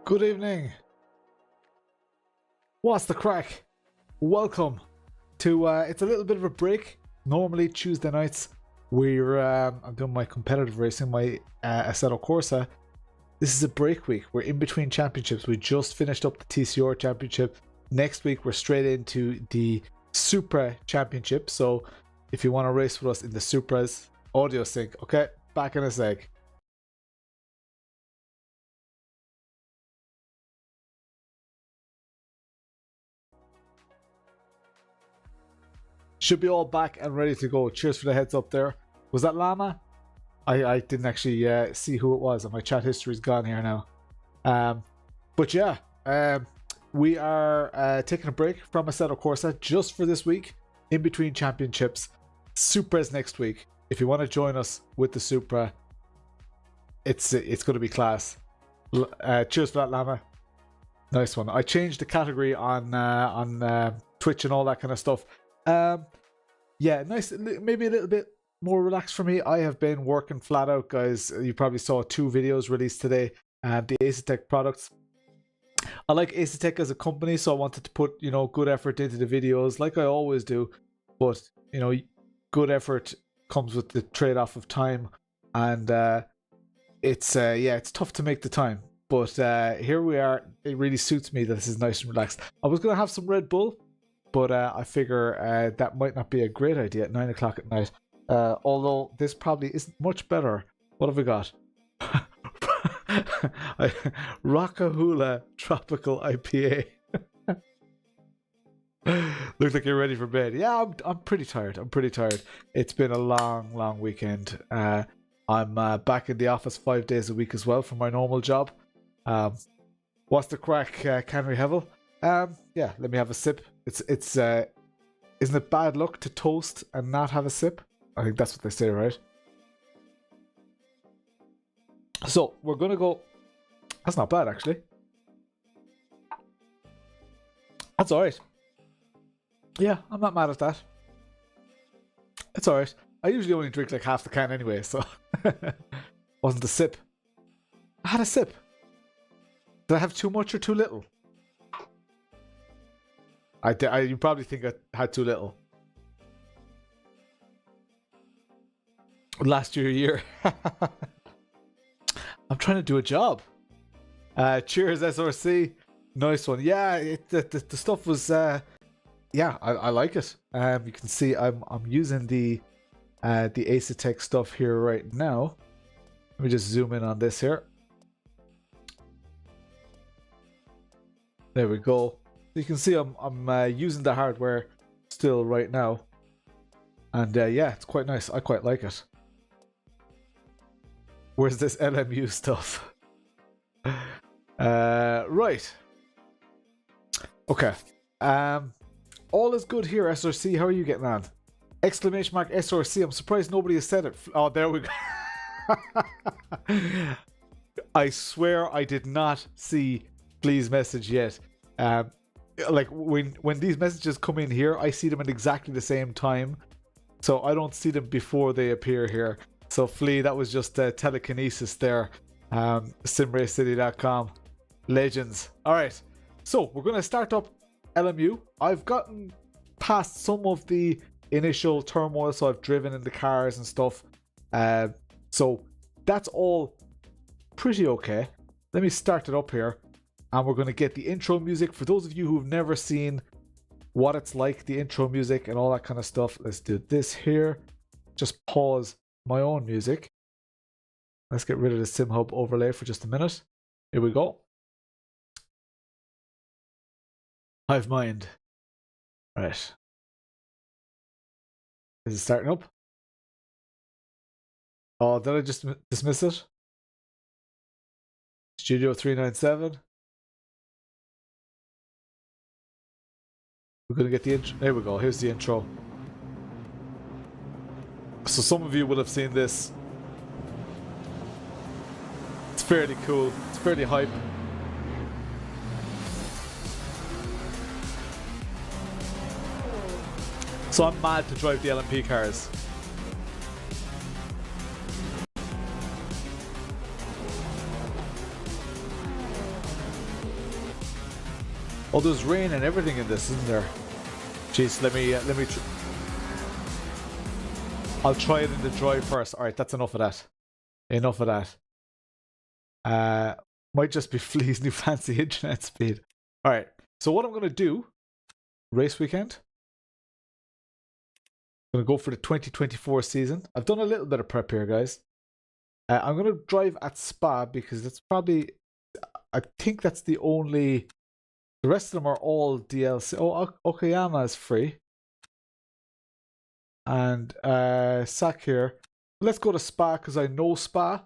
Good evening. What's the crack? Welcome to it's a little bit of a break. Normally Tuesday nights I'm doing my competitive racing, my Assetto Corsa. This is a break week. We're in between championships. We just finished up the TCR championship. Next week we're straight into the Supra championship. So if you want to race with us in the Supras, audio sync. Okay, back in a sec. Should be all back and ready to go. Cheers for the heads up there. Was that Llama? I didn't actually see who it was, and my chat history's gone here now. But yeah, we are taking a break from Assetto Corsa just for this week, in between championships. Supra's next week. If you want to join us with the Supra, it's going to be class. Cheers for that, Llama. Nice one. I changed the category on Twitch and all that kind of stuff. Yeah, nice. Maybe a little bit more relaxed for me. I have been working flat out, guys. You probably saw 2 videos released today. The Asetek products. I like Asetek as a company, so I wanted to put, good effort into the videos, like I always do. But good effort comes with the trade-off of time, and it's tough to make the time. But here we are. It really suits me that this is nice and relaxed. I was gonna have some Red Bull, but I figure that might not be a great idea at 9 o'clock at night. Although this probably isn't much better. What have we got? Rockahula Tropical IPA. Looks like you're ready for bed. Yeah, I'm pretty tired. It's been a long weekend. I'm back in the office 5 days a week as well for my normal job. What's the crack, Canary Hevel? Yeah, let me have a sip. It's isn't it bad luck to toast and not have a sip? I think that's what they say, right? So we're gonna go. That's not bad, actually. That's all right. Yeah, I'm not mad at that. It's all right. I usually only drink like half the can anyway, so wasn't a sip. I had a sip. Did I have too much or too little? You probably think I had too little. Last year. I'm trying to do a job. Cheers, SRC. Nice one. Yeah, the stuff was. Yeah, I like it. You can see I'm using the Asetek stuff here right now. Let me just zoom in on this here. There we go. You can see I'm using the hardware still right now, and yeah, it's quite nice. I quite like it. Where's this LMU stuff? Right. Okay. All is good here, SRC. How are you getting on? Exclamation mark SRC. I'm surprised nobody has said it. Oh, there we go. I swear I did not see Flea's message yet. Like when these messages come in here, I see them at exactly the same time, so I don't see them before they appear here. So Flea, that was just telekinesis there. Simracecity.com legends. All right, so we're gonna start up LMU. I've gotten past some of the initial turmoil, so I've driven in the cars and stuff. So that's all pretty okay. Let me start it up here. And we're going to get the intro music. For those of you who've never seen what it's like, the intro music and all that kind of stuff, let's do this here. Just pause my own music. Let's get rid of the SimHub overlay for just a minute. Here we go. Hive mind. Right. Is it starting up? Oh, did I just dismiss it? Studio 397. We're going to get the intro. There we go. Here's the intro. So some of you will have seen this. It's fairly cool. It's fairly hype. So I'm mad to drive the LMP cars. Oh, there's rain and everything in this, isn't there? Jeez, let me I'll try it in the dry first. Alright, that's enough of that. Enough of that. Might just be Flea's new fancy internet speed. Alright, so what I'm going to do, race weekend. I'm going to go for the 2024 season. I've done a little bit of prep here, guys. I'm going to drive at Spa because it's probably, I think that's the only, the rest of them are all DLC. Oh, Okayama is free. And Sack here. Let's go to Spa because I know Spa.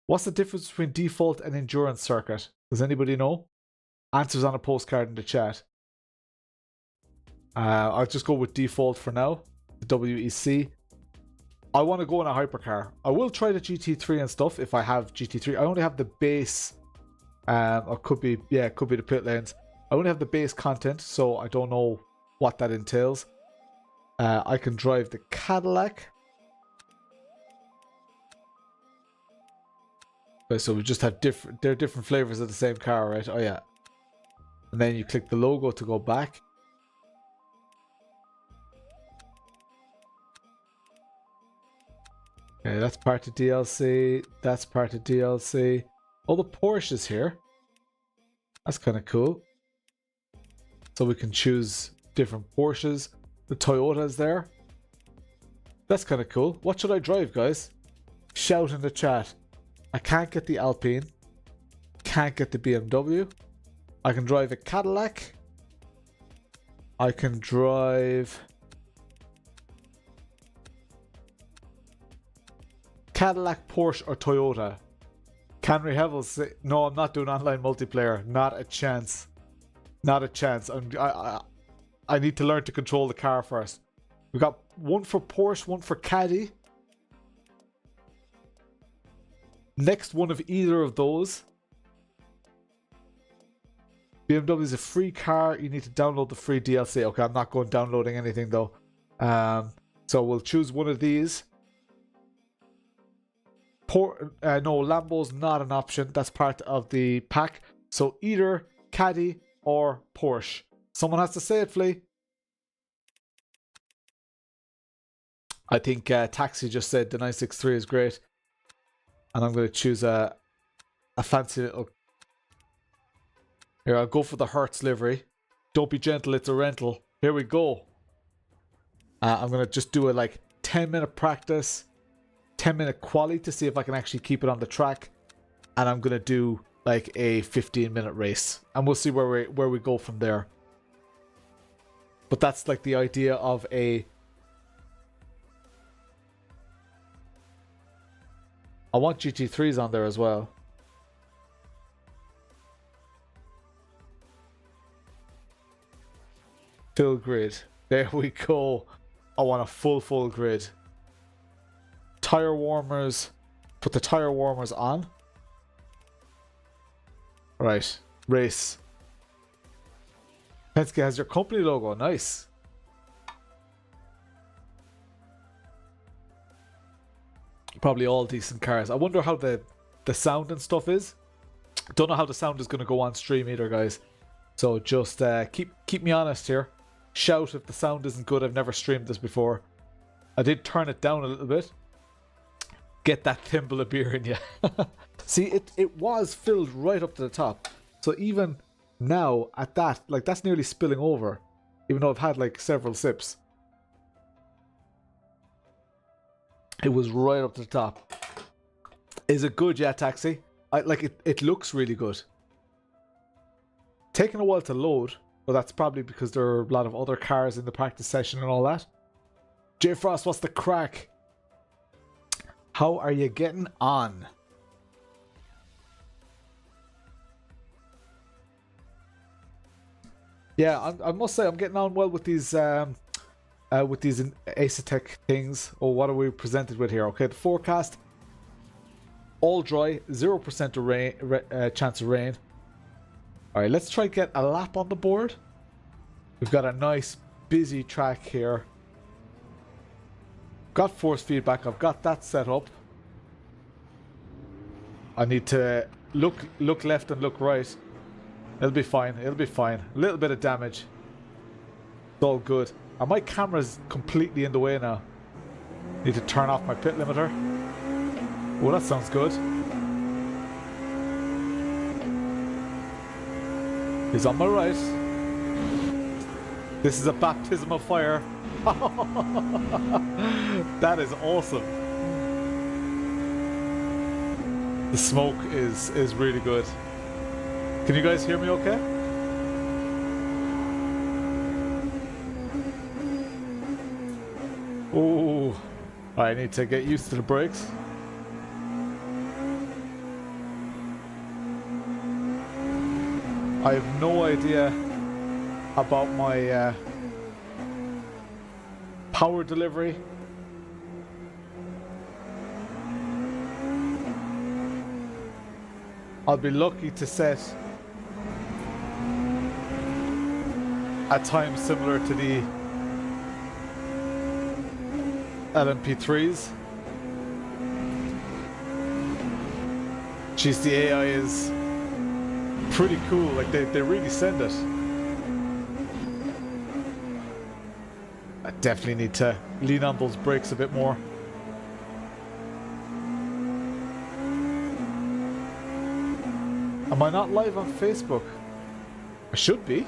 What's the difference between default and endurance circuit? Does anybody know? Answers on a postcard in the chat. I'll just go with default for now. The WEC. I want to go in a hypercar. I will try the GT3 and stuff if I have GT3. I only have the base. Or could be, yeah, it could be the pit lanes. I only have the base content, so I don't know what that entails. I can drive the Cadillac. Okay, so we just have different, they're different flavors of the same car, right? Oh yeah. And then you click the logo to go back. Okay, that's part of DLC. That's part of DLC. Oh, the Porsche's here. That's kind of cool. So we can choose different Porsches. The Toyota's there. That's kind of cool. What should I drive, guys? Shout in the chat. I can't get the Alpine. Can't get the BMW. I can drive a Cadillac. I can drive Cadillac, Porsche, or Toyota. Canry Hevels say, no, I'm not doing online multiplayer. Not a chance. Not a chance. I need to learn to control the car first. We've got one for Porsche, one for Caddy. Next one of either of those. BMW is a free car. You need to download the free DLC. Okay, I'm not going downloading anything though. So we'll choose one of these. No, Lambo's not an option. That's part of the pack. So either Caddy or Porsche. Someone has to say it, Flea. I think Taxi just said the 963 is great. And I'm going to choose a fancy little... Here, I'll go for the Hertz livery. Don't be gentle, it's a rental. Here we go. I'm going to just do a like 10-minute practice. 10-minute quali to see if I can actually keep it on the track. And I'm going to do like a 15-minute race. And we'll see where we go from there. But that's like the idea of a... I want GT3s on there as well. Full grid. There we go. I want a full grid. Tire warmers. Put the tire warmers on. Right. Race. Penske has your company logo. Nice. Probably all decent cars. I wonder how the sound and stuff is. Don't know how the sound is going to go on stream either, guys. So just keep me honest here. Shout if the sound isn't good. I've never streamed this before. I did turn it down a little bit. Get that thimble of beer in you. See, it was filled right up to the top. So even now at that, like that's nearly spilling over. Even though I've had like several sips. It was right up to the top. Is it good? Yeah, Taxi. It looks really good. Taking a while to load, but that's probably because there are a lot of other cars in the practice session and all that. J Frost, what's the crack? How are you getting on? Yeah, I must say I'm getting on well with these Asetek things. Or what are we presented with here? Okay, the forecast. All dry, 0% of rain, chance of rain. Alright, let's try get a lap on the board. We've got a nice busy track here. Got force feedback, I've got that set up. I need to look left and look right. It'll be fine. It'll be fine. A little bit of damage. It's all good. And my camera's completely in the way now. Need to turn off my pit limiter. Oh, that sounds good. He's on my right. This is a baptism of fire. That is awesome. The smoke is really good. Can you guys hear me okay? Oh, I need to get used to the brakes. I have no idea about my power delivery. I'll be lucky to set a time similar to the LMP3s. Jeez, the AI is pretty cool. Like they really send it. I definitely need to lean on those brakes a bit more. Am I not live on Facebook? I should be.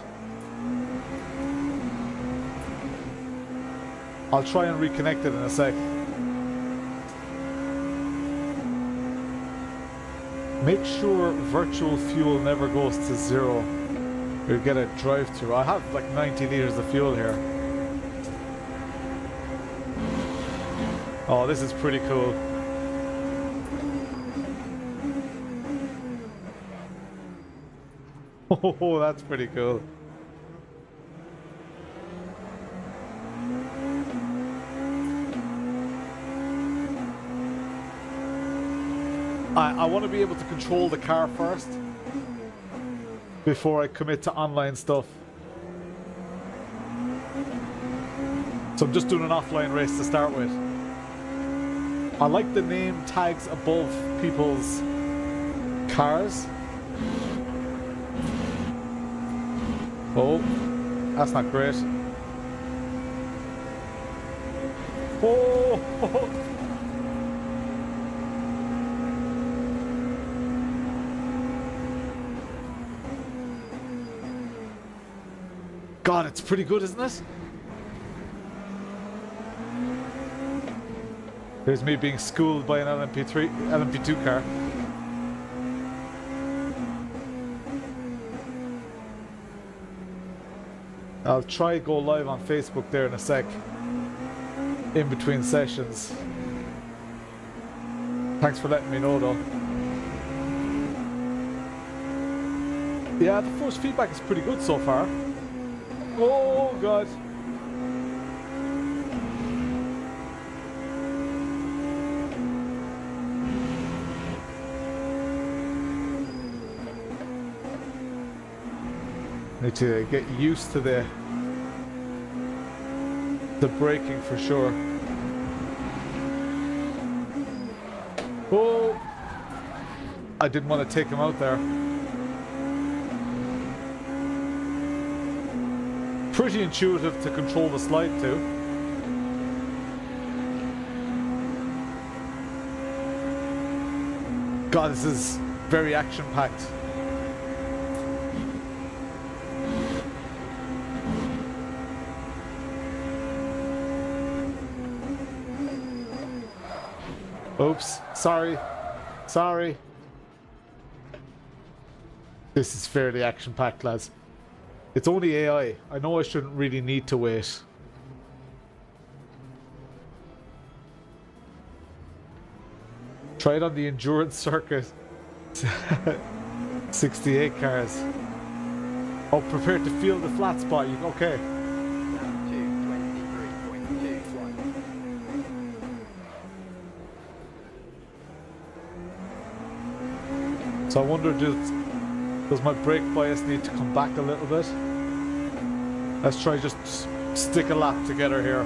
I'll try and reconnect it in a sec. Make sure virtual fuel never goes to zero. You'll get a drive-through. I have like 90 liters of fuel here. Oh, this is pretty cool. Oh, that's pretty cool. I want to be able to control the car first before I commit to online stuff. So I'm just doing an offline race to start with. I like the name tags above people's cars. Oh, that's not great. Oh! God, it's pretty good, isn't it? There's me being schooled by an LMP2 car. I'll try go live on Facebook there in a sec. In between sessions. Thanks for letting me know though. Yeah, the first feedback is pretty good so far. Oh God. Need to get used to the braking for sure. Oh, I didn't want to take him out there. Pretty intuitive to control the slide too. God, this is very action-packed. Oops, sorry. This is fairly action-packed, lads. It's only AI. I know I shouldn't really need to wait. Try it on the endurance circuit. 68 cars. Oh, prepare to feel the flat spot. Okay. So I wonder, does my brake bias need to come back a little bit? Let's try just stick a lap together here.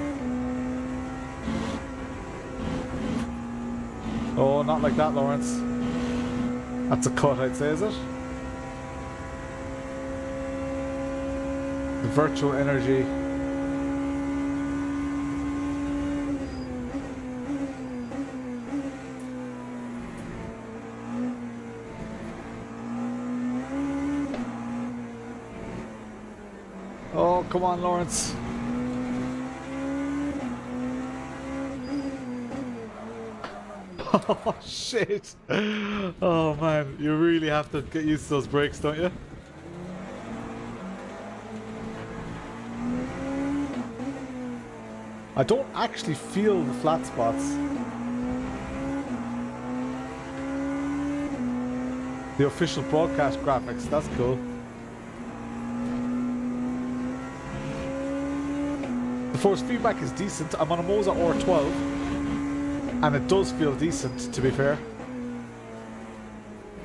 Oh, not like that, Lawrence. That's a cut, I'd say, is it? The virtual energy. Oh, come on, Lawrence. Oh, shit. Oh, man. You really have to get used to those brakes, don't you? I don't actually feel the flat spots. The official broadcast graphics, that's cool. The force feedback is decent. I'm on a Moza R12, and it does feel decent, to be fair.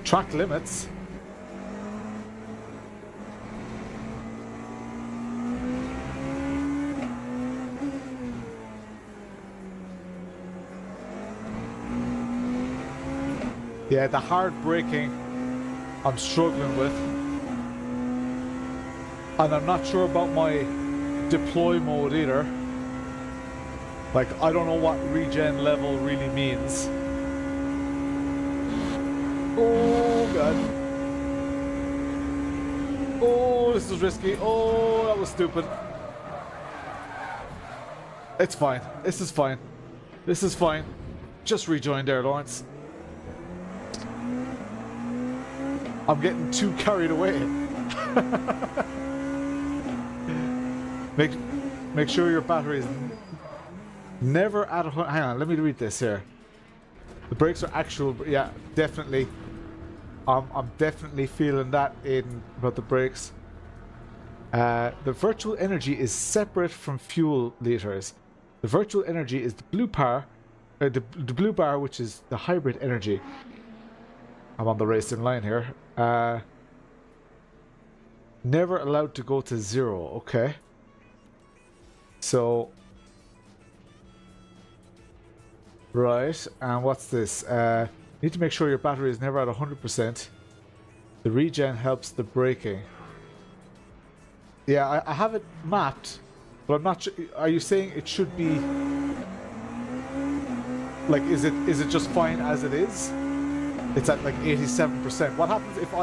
Track limits. Yeah, the hard braking I'm struggling with. And I'm not sure about my deploy mode either. Like, I don't know what regen level really means. Oh, God. Oh, this is risky. Oh, that was stupid. It's fine. This is fine. This is fine. Just rejoin there, Lawrence. I'm getting too carried away. Make sure your battery is never at 100. Hang on, let me read this here. The brakes are actual. Yeah, definitely. I'm definitely feeling that in about the brakes. The virtual energy is separate from fuel liters. The virtual energy is the blue bar, the blue bar, which is the hybrid energy. I'm on the racing line here. Never allowed to go to 0. Okay. So. Right. And what's this? Need to make sure your battery is never at 100%. The regen helps the braking. Yeah, I have it mapped, but I'm not sure. Are you saying it should be? Like, is it just fine as it is? It's at like 87%. What happens if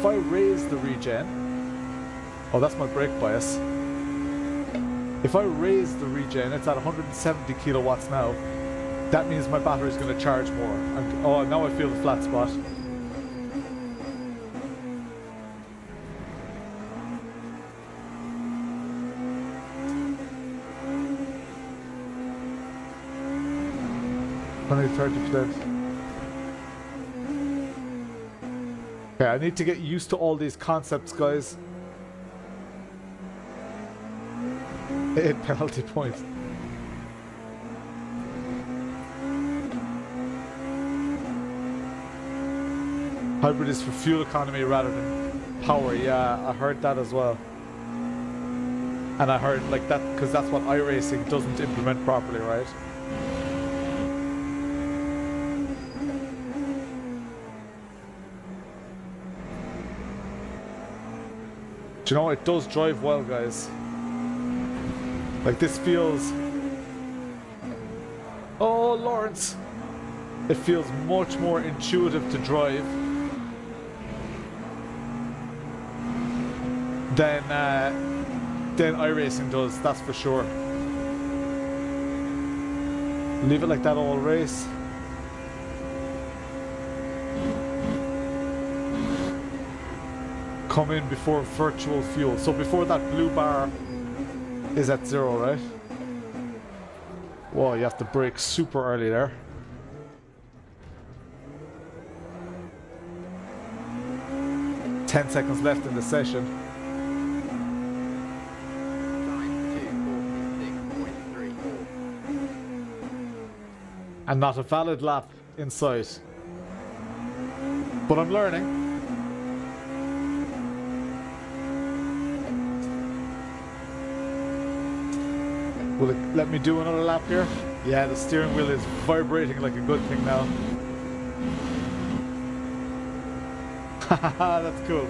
I raise the regen? Oh, that's my brake bias. If I raise the regen, it's at 170 kilowatts now. That means my battery is going to charge more. Oh, now I feel the flat spot. Only 30%. Okay, I need to get used to all these concepts, guys. 8 penalty points. Hybrid is for fuel economy rather than power. Yeah, I heard that as well. And I heard like that because that's what iRacing doesn't implement properly, right? Do you know, it does drive well, guys. Like, this feels... Oh, Lawrence! It feels much more intuitive to drive than iRacing does, that's for sure. Leave it like that all race. Come in before virtual fuel. So before that blue bar is at 0, right? Whoa, you have to brake super early there. Ten seconds left in the session. And not a valid lap in sight. But I'm learning. Will it let me do another lap here? Yeah, the steering wheel is vibrating like a good thing now. Haha, that's cool.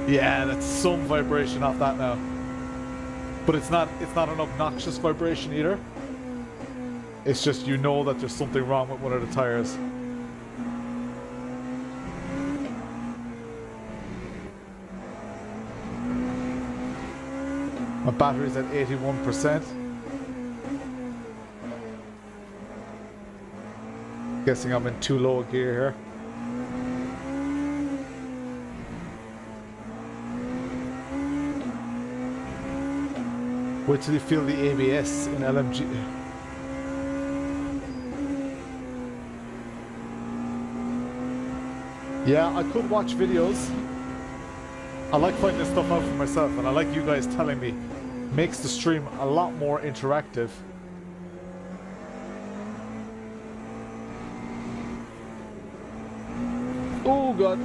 Yeah, that's some vibration off that now. But it's not an obnoxious vibration either. It's just you know that there's something wrong with one of the tires. My battery's at 81%. Guessing I'm in too low a gear here. Wait till you feel the ABS in LMG. Yeah, I could watch videos. I like finding this stuff out for myself, and I like you guys telling me. Makes the stream a lot more interactive. Oh god.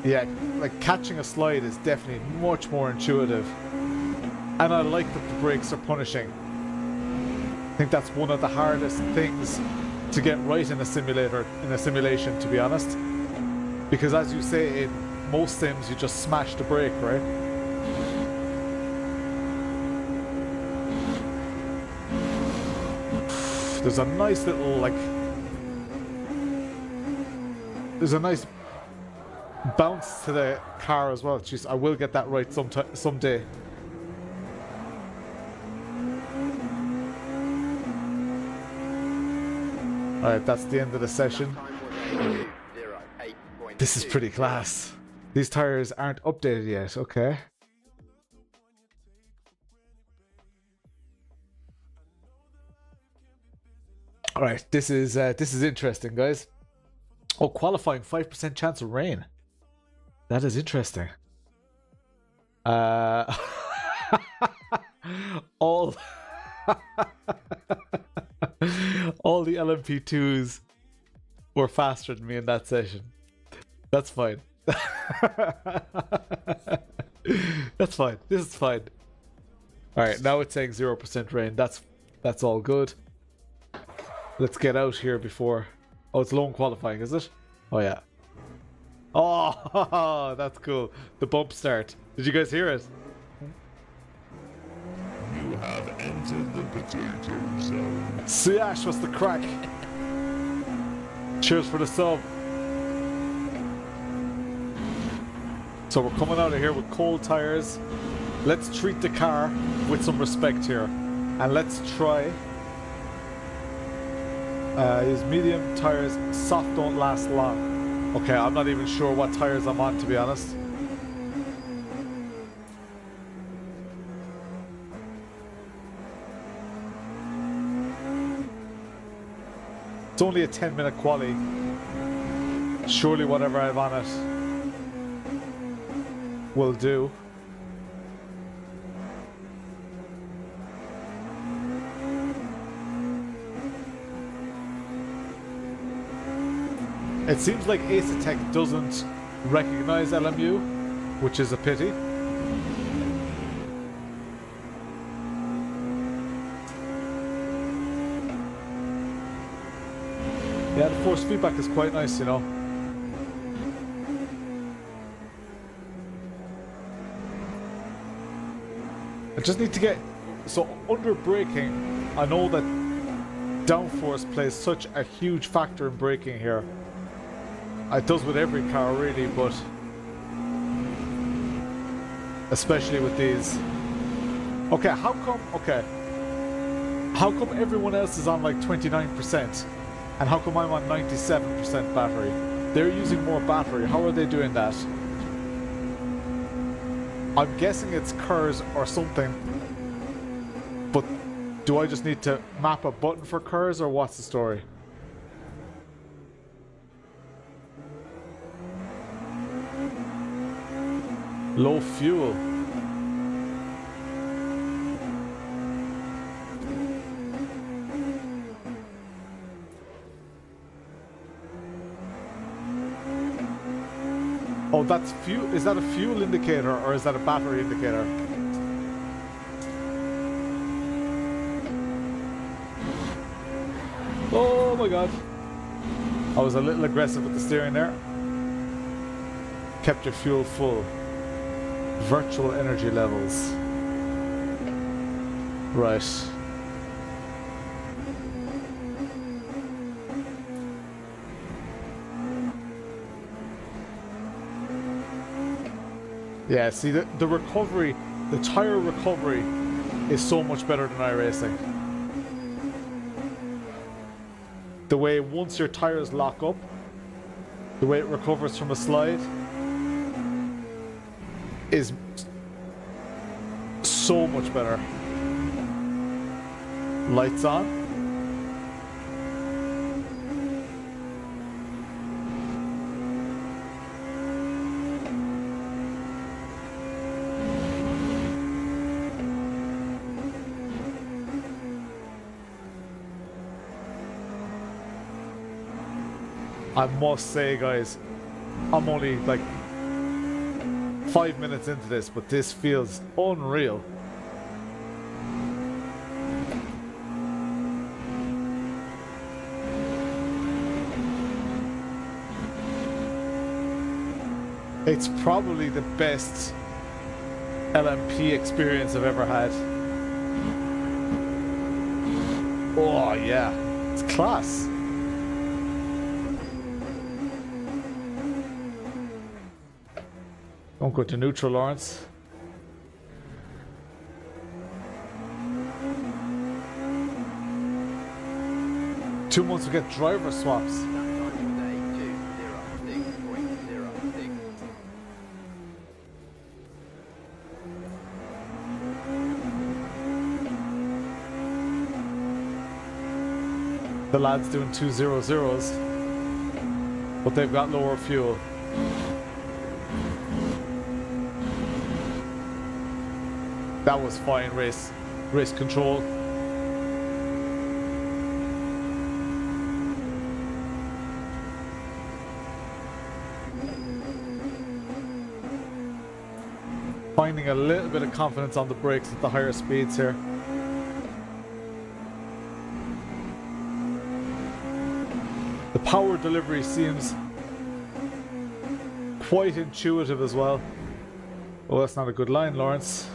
Yeah, like catching a slide is definitely much more intuitive. And I like that the brakes are punishing. I think that's one of the hardest things to get right in a simulation, to be honest. Because as you say, in most sims you just smash the brake, right? There's a nice little, like... There's a nice bounce to the car as well. Jeez, I will get that right someday. Alright, that's the end of the session. This is pretty class. These tires aren't updated yet, okay. Alright, this is interesting, guys. Oh, qualifying 5% chance of rain. That is interesting. All the LMP2s were faster than me in that session. That's fine. That's fine. This is fine. Alright, now it's saying 0% rain. That's all good. Let's get out here before... Oh, it's lone qualifying, is it? Oh, yeah. Oh, that's cool. The bump start. Did you guys hear it? You have entered the potato zone. Siash, what's the crack? Cheers for the sub. So we're coming out of here with cold tires. Let's treat the car with some respect here. And let's try... use medium tires. Soft don't last long. Okay, I'm not even sure what tires I'm on, to be honest. It's only a 10-minute quali. Surely whatever I have on it will do. It seems like Ace doesn't recognize LMU, which is a pity. Yeah, the force feedback is quite nice, you know. I just need to get... So, under braking, I know that downforce plays such a huge factor in braking here. It does with every car, really, but... especially with these. Okay, how come... Okay. How come everyone else is on, like, 29%? And how come I'm on 97% battery? They're using more battery. How are they doing that? I'm guessing it's KERS or something. But do I just need to map a button for KERS, or what's the story? Low fuel. Oh, that's fuel. Is that a fuel indicator or is that a battery indicator? Oh my god. I was a little aggressive with the steering there. kept your fuel full. Virtual energy levels. Right. Yeah, see the recovery, the tire recovery is so much better than iRacing. The way once your tires lock up, the way it recovers from a slide is so much better. Lights on. I must say, guys, I'm only like 5 minutes into this, but this feels unreal. It's probably the best LMP experience I've ever had. Oh yeah, it's class. Don't go to neutral, Lawrence. Two months to get driver swaps. The lads doing 200s, but they've got lower fuel. That was fine race control. Finding a little bit of confidence on the brakes at the higher speeds here. The power delivery seems quite intuitive as well. Oh, that's not a good line, Lawrence.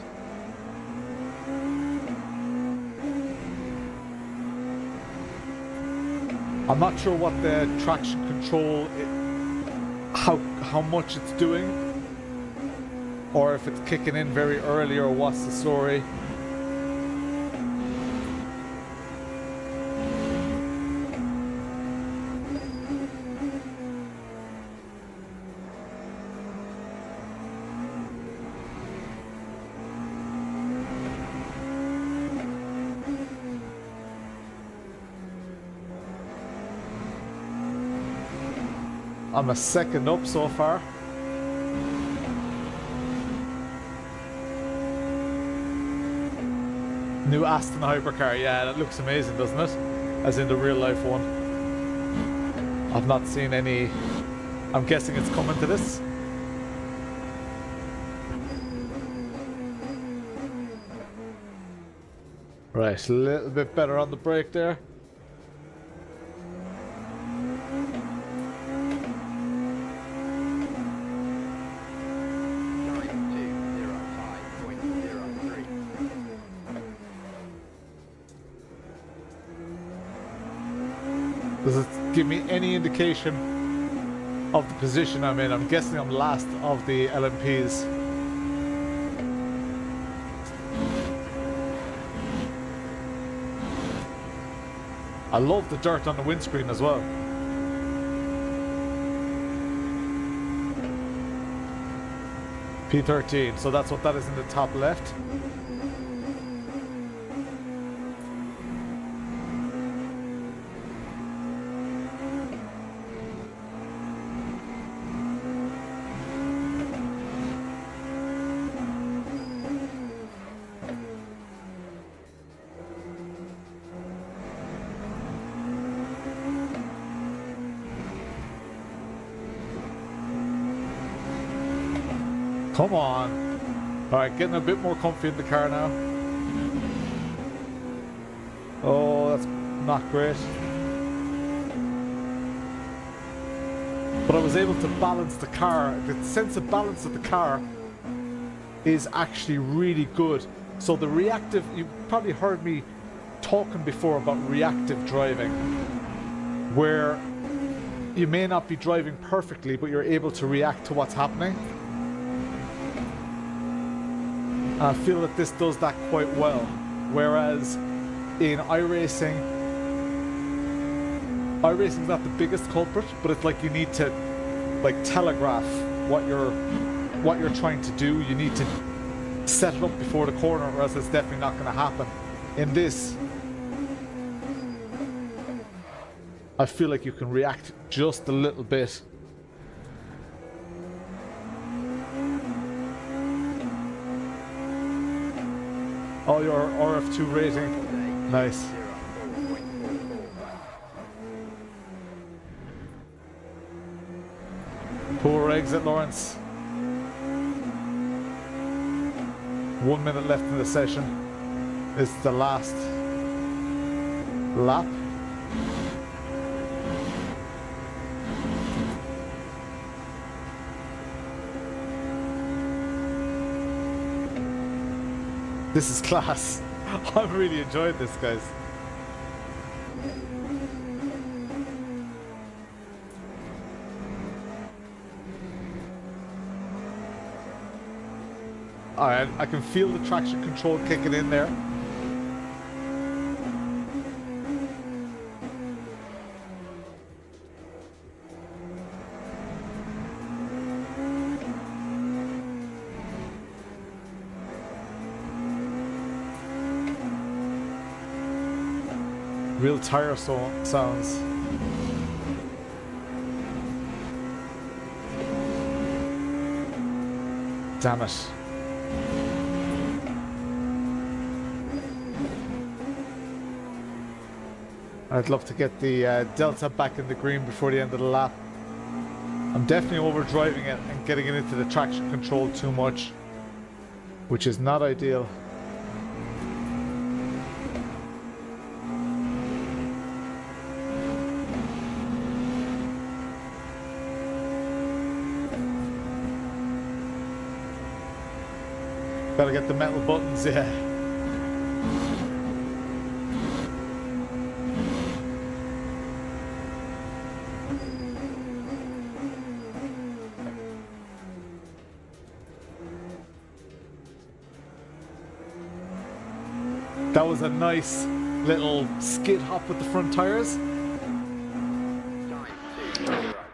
I'm not sure what the traction control, how much it's doing, or if it's kicking in very early, or what's the story. I'm a second up so far. New Aston hypercar, yeah, that looks amazing, doesn't it? As in the real life one. I've not seen any. I'm guessing it's coming to this. Right, a little bit better on the brake there. Does it give me any indication of the position I'm in? I'm guessing I'm last of the LMPs. I love the dirt on the windscreen as well. P13, so that's what that is in the top left. Come on. Alright, getting a bit more comfy in the car now. Oh, that's not great. But I was able to balance the car. The sense of balance of the car is actually really good. So the reactive, you probably heard me talking before about reactive driving, where you may not be driving perfectly, but you're able to react to what's happening. And I feel that this does that quite well. Whereas in iRacing is not the biggest culprit, but it's like you need to like telegraph what you're trying to do. You need to set it up before the corner, or else it's definitely not going to happen. In this, I feel like you can react just a little bit. Oh, your RF2 rating. Nice. Poor exit, Lawrence. 1 minute left in the session. This is the last lap. This is class. I'm really enjoying this, guys. Alright, I can feel the traction control kicking in there. Real tire sounds. Damn it. I'd love to get the Delta back in the green before the end of the lap. I'm definitely overdriving it and getting it into the traction control too much, which is not ideal. Gotta get the metal buttons, yeah. That was a nice little skid hop with the front tires.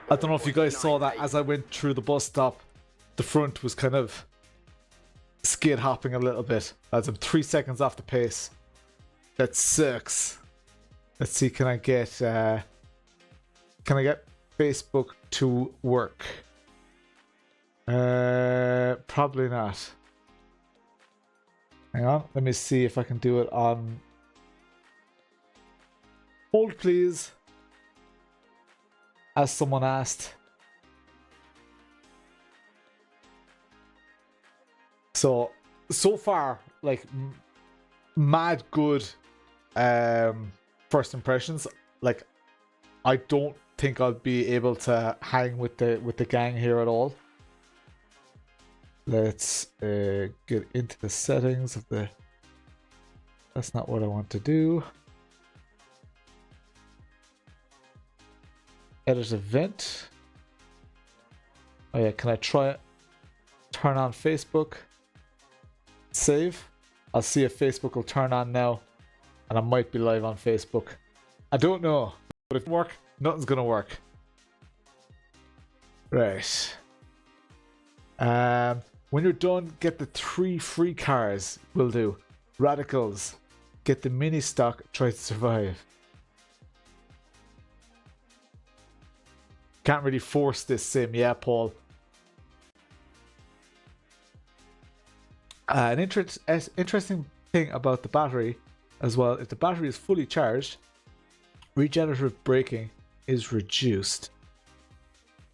I don't know if you guys saw that as I went through the bus stop. The front was kind of skid hopping a little bit as I'm 3 seconds off the pace. That sucks. Let's see, can I get Facebook to work? Probably not. Hang on, let me see if I can do it on... Hold please. As someone asked. So far, like, mad good first impressions. Like, I don't think I'll be able to hang with the gang here at all. Let's get into the settings of the... That's not what I want to do. Edit event. Oh yeah, can I try it? Turn on Facebook. Save. I'll see if Facebook will turn on now. And I might be live on Facebook. I don't know. But if it works, nothing's gonna work. Right. When you're done, get the 3 free cars. Will do. Radicals. Get the mini stock. Try to survive. Can't really force this sim. Yeah, Paul. An interesting thing about the battery as well. If the battery is fully charged, regenerative braking is reduced,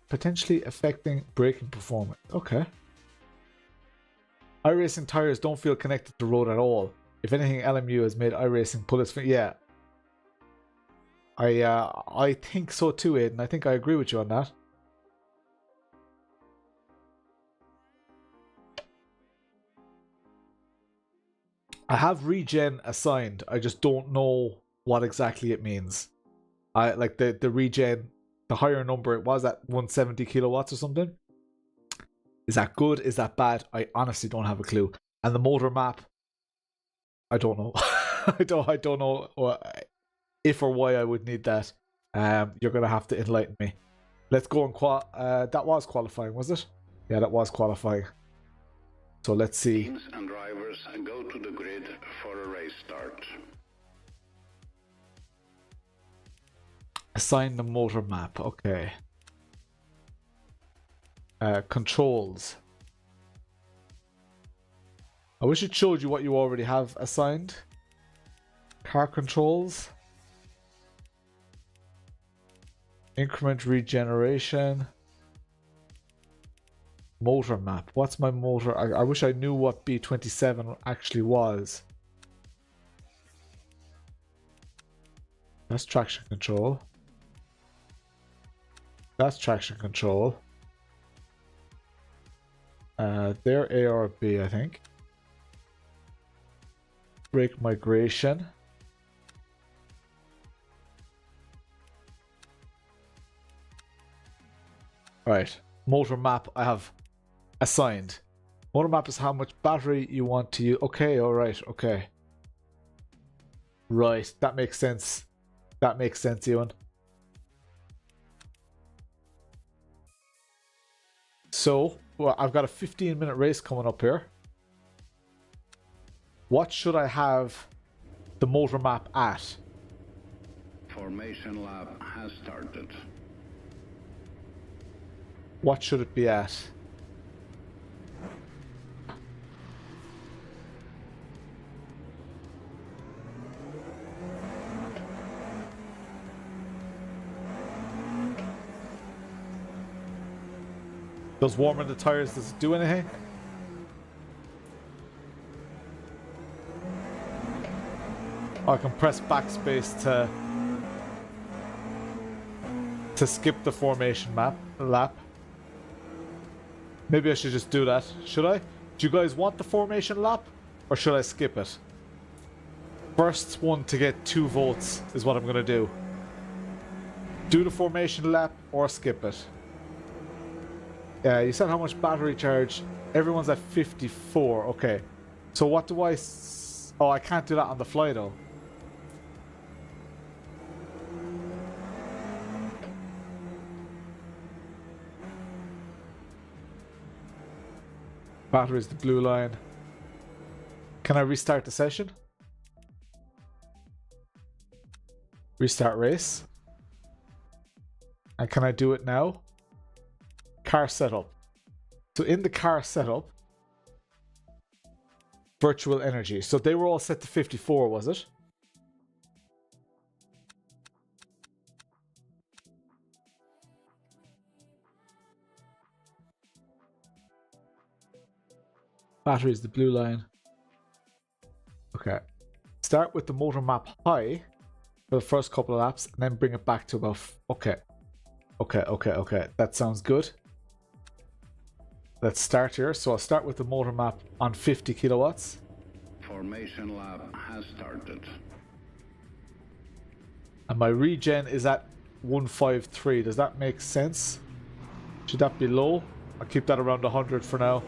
potentially affecting braking performance. Okay. iRacing tires don't feel connected to road at all. If anything, LMU has made iRacing pull its... Yeah. I think so too, Aiden. I think I agree with you on that. I have regen assigned. I just don't know what exactly it means. I like the regen, the higher number it was at 170 kilowatts or something. Is that good? Is that bad? I honestly don't have a clue. And the motor map, I don't know. I don't know if or why I would need that. You're gonna have to enlighten me. Let's go and that was qualifying, was it? Yeah, that was qualifying. So let's see. Teams and drivers go to the grid for a race start. Assign the motor map. Okay. Controls. I wish it showed you what you already have assigned. Car controls. Increment regeneration. Motor map. What's my motor? I wish I knew what B27 actually was. That's traction control. That's traction control. They're A or B, I think. Brake migration. Right. Motor map I have assigned. Motor map is how much battery you want to use. Okay, alright, okay. Right, that makes sense. That makes sense, Ewan. So, well, I've got a 15-minute race coming up here. What should I have the motor map at? Formation lap has started. What should it be at? Does warming the tires, does it do anything? I can press backspace to skip the formation lap. Maybe I should just do that. Should I? Do you guys want the formation lap? Or should I skip it? First one to get 2 votes is what I'm going to do. Do the formation lap or skip it. Yeah, you said how much battery charge. Everyone's at 54. Okay. So what do I... Oh, I can't do that on the fly though. Battery is the blue line. Can I restart the session? Restart race. And can I do it now? Car setup. So in the car setup, virtual energy. So they were all set to 54, was it? Battery is the blue line. Okay. Start with the motor map high for the first couple of laps and then bring it back to about... Okay. Okay. That sounds good. Let's start here. So I'll start with the motor map on 50 kilowatts. Formation lap has started. And my regen is at 153. Does that make sense? Should that be low? I'll keep that around 100 for now.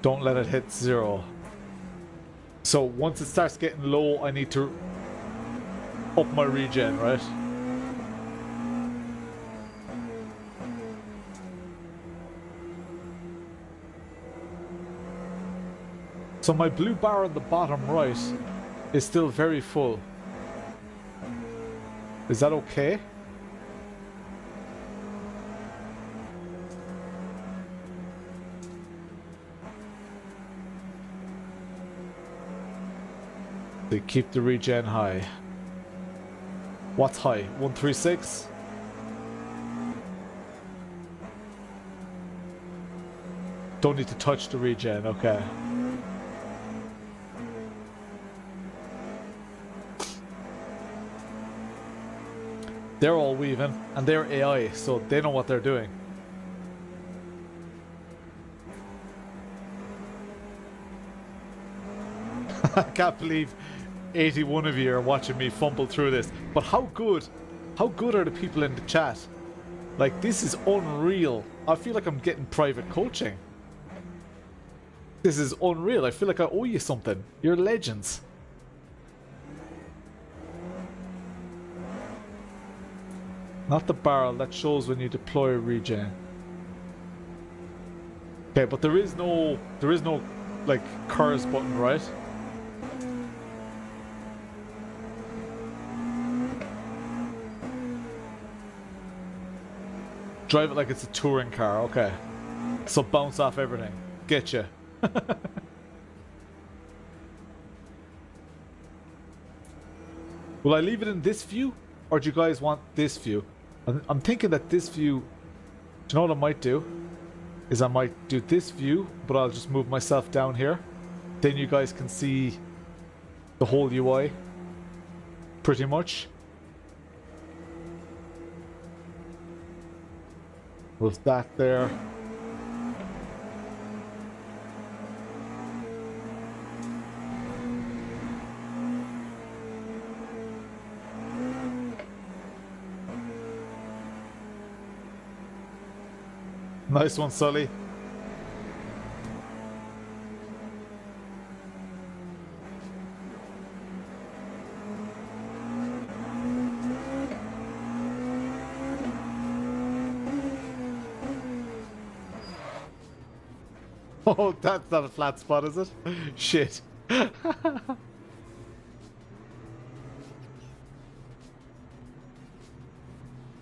Don't let it hit 0. So once it starts getting low, I need to up my regen, right? So my blue bar on the bottom right is still very full. Is that okay? They keep the regen high. What's high? 136? Don't need to touch the regen, okay. They're all weaving, and they're AI, so they know what they're doing. I can't believe 81 of you are watching me fumble through this. But how good are the people in the chat? Like, this is unreal. I feel like I'm getting private coaching. This is unreal. I feel like I owe you something. You're legends. Not the barrel. That shows when you deploy a regen. Okay, but there is no like curse button, right? Drive it like it's a touring car, okay. So bounce off everything. Get you. Will I leave it in this view? Or do you guys want this view? I'm thinking that this view... Do you know what I might do? Is I might do this view, but I'll just move myself down here. Then you guys can see the whole UI. Pretty much. With that there. Nice one, Sully. Oh, that's not a flat spot, is it? Shit. So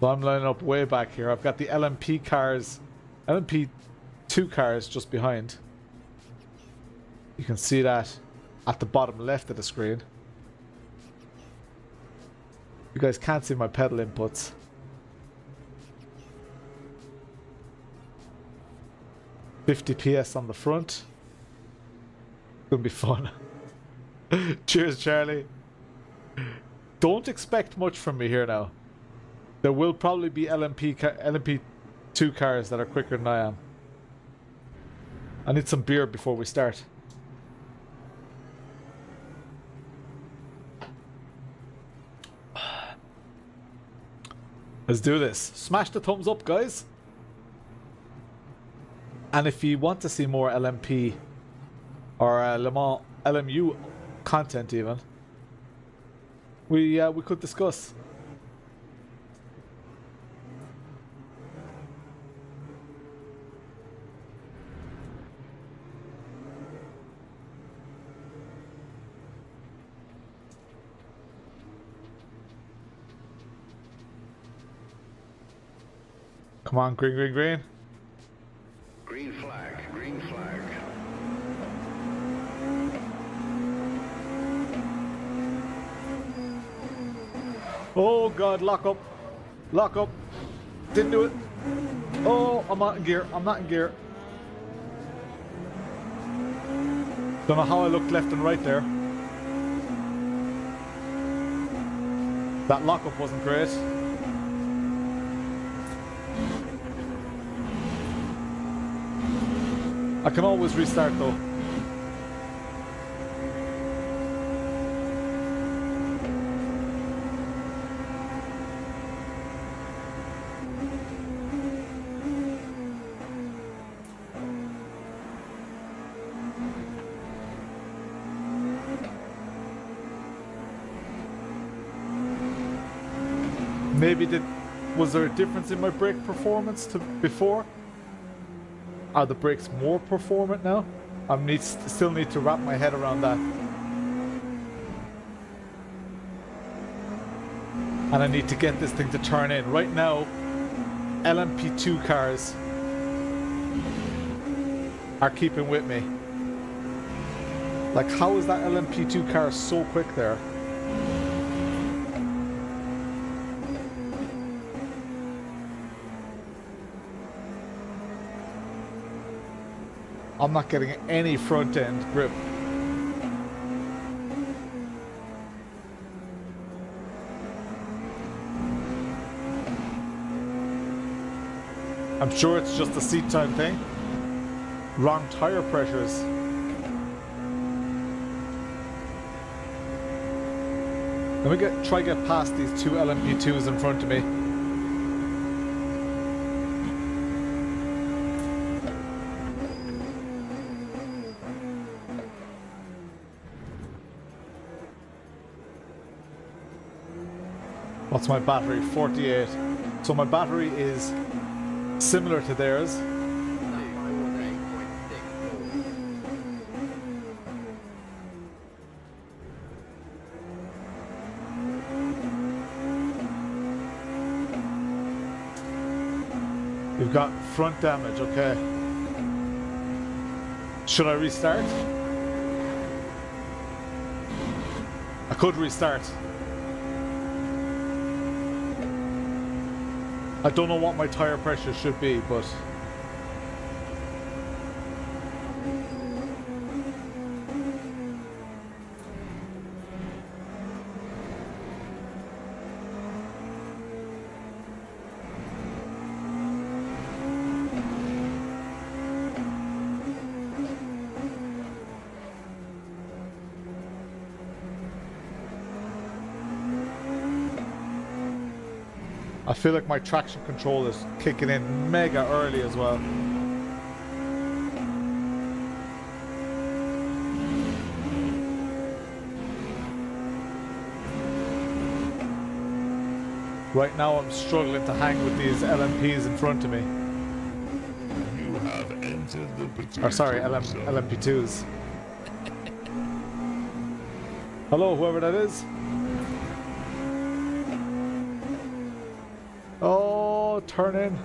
I'm lining up way back here. I've got the LMP cars, LMP 2 cars just behind. You can see that at the bottom left of the screen. You guys can't see my pedal inputs. $50 PS on the front. Gonna be fun. Cheers, Charlie. Don't expect much from me here now. There will probably be LMP 2 cars that are quicker than I am. I need some beer before we start. Let's do this. Smash the thumbs up, guys. And if you want to see more LMP or LMU content even, we could discuss. Come on, green, green, green. Green flag, green flag. Oh god, lock up. Lock up. Didn't do it. Oh, I'm not in gear. I'm not in gear. Don't know how I looked left and right there. That lockup wasn't great. I can always restart though. Maybe was there a difference in my brake performance to before? Are the brakes more performant now? I still need to wrap my head around that. And I need to get this thing to turn in. Right now, LMP2 cars are keeping with me. Like, how is that LMP2 car so quick there? I'm not getting any front end grip. I'm sure it's just a seat time thing. Wrong tire pressures. Let me try get past these two LMP2s in front of me. What's my battery? 48. So my battery is similar to theirs. We've got front damage, okay. Should I restart? I could restart. I don't know what my tire pressure should be, but I feel like my traction control is kicking in mega early as well. Right now I'm struggling to hang with these LMPs in front of me. You have entered the potato Or sorry, zone. LMP2s. Hello, whoever that is. Oh, turn in.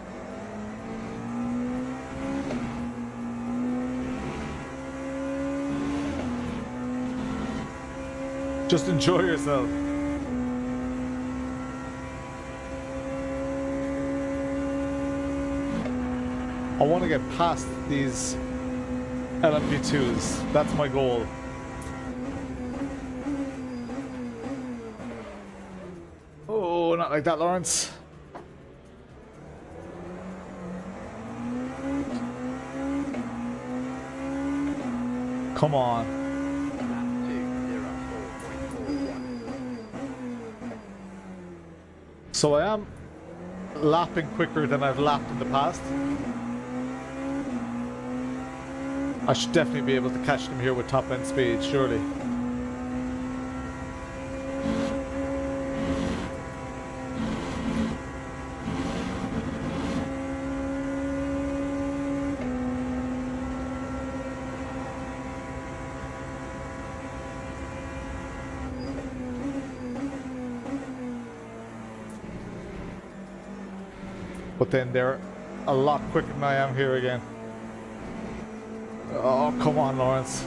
Just enjoy yourself. I want to get past these LMP2s. That's my goal. Oh, not like that, Lawrence. Come on. So I am lapping quicker than I've lapped in the past. I should definitely be able to catch them here with top end speed, surely. But then they're a lot quicker than I am here again. Oh, come on, Lawrence.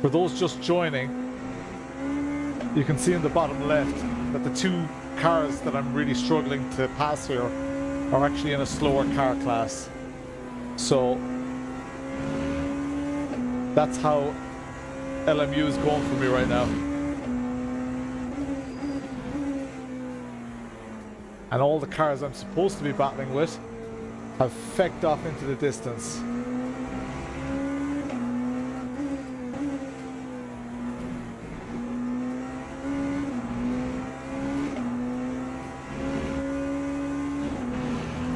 For those just joining, you can see in the bottom left that the two cars that I'm really struggling to pass here are actually in a slower car class. So that's how LMU is going for me right now. And all the cars I'm supposed to be battling with have fecked off into the distance.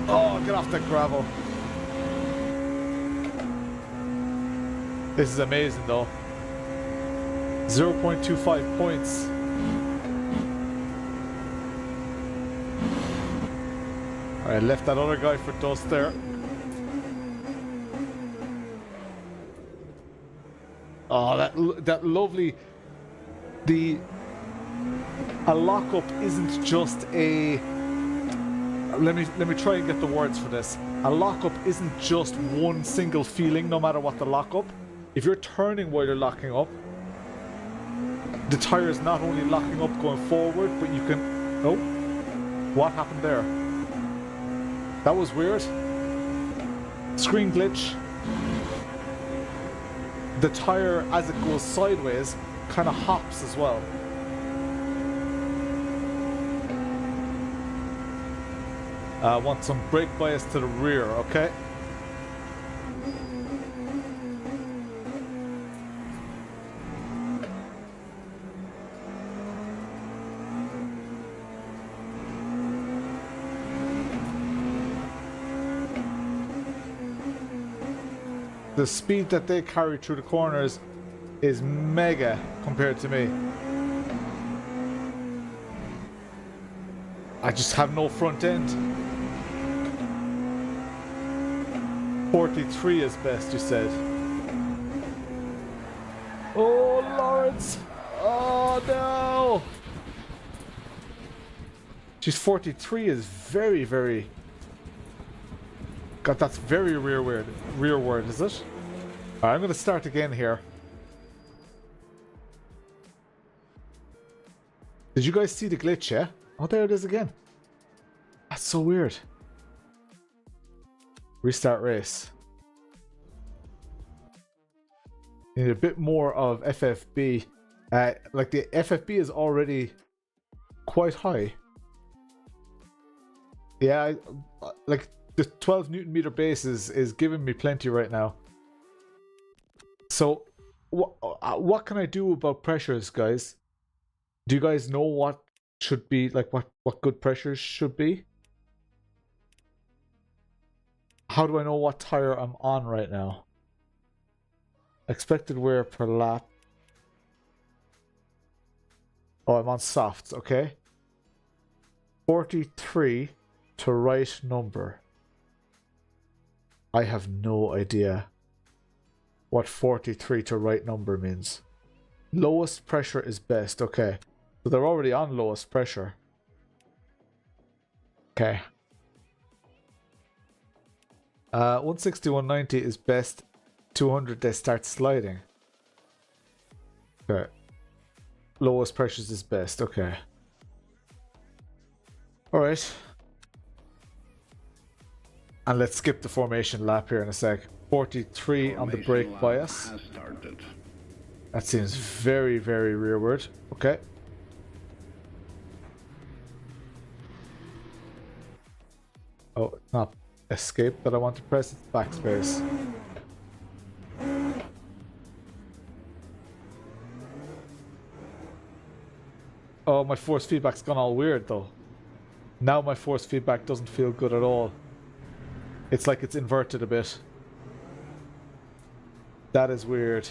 Oh, get off the gravel. This is amazing though. 0.25 points. Alright, left that other guy for dust there. Oh, that lovely. A lockup isn't just a. Let me try and get the words for this. A lockup isn't just one single feeling, no matter what the lockup. If you're turning while you're locking up, the tire is not only locking up going forward, but you can... Oh, what happened there? That was weird. Screen glitch. the tire, as it goes sideways, kind of hops as well. I want some brake bias to the rear, okay? The speed that they carry through the corners is mega compared to me. I just have no front end. 43 is best, you said. Oh, Lawrence! Oh, no! She's 43 is very, very... God, that's very rearward, is it? Alright, I'm going to start again here. Did you guys see the glitch, yeah? Oh, there it is again. That's so weird. Restart race. Need a bit more of FFB. Like the FFB is already quite high. Yeah, like the 12 Newton meter base is giving me plenty right now. So, what can I do about pressures, guys? Do you guys know what should be, like what good pressures should be? How do I know what tire I'm on right now? Expected wear per lap. Oh, I'm on softs, okay. 43 to right number. I have no idea what 43 to right number means. Lowest pressure is best, okay. So they're already on lowest pressure. Okay. 160, 190 is best. 200 they start sliding. Okay. Lowest pressures is best, okay. Alright. And let's skip the formation lap here in a sec. 43 on the brake bias. That seems very, very rearward. Okay. Oh, it's not escape that I want to press, it's backspace. Oh, my force feedback's gone all weird though. Now my force feedback doesn't feel good at all. It's like it's inverted a bit. That is weird.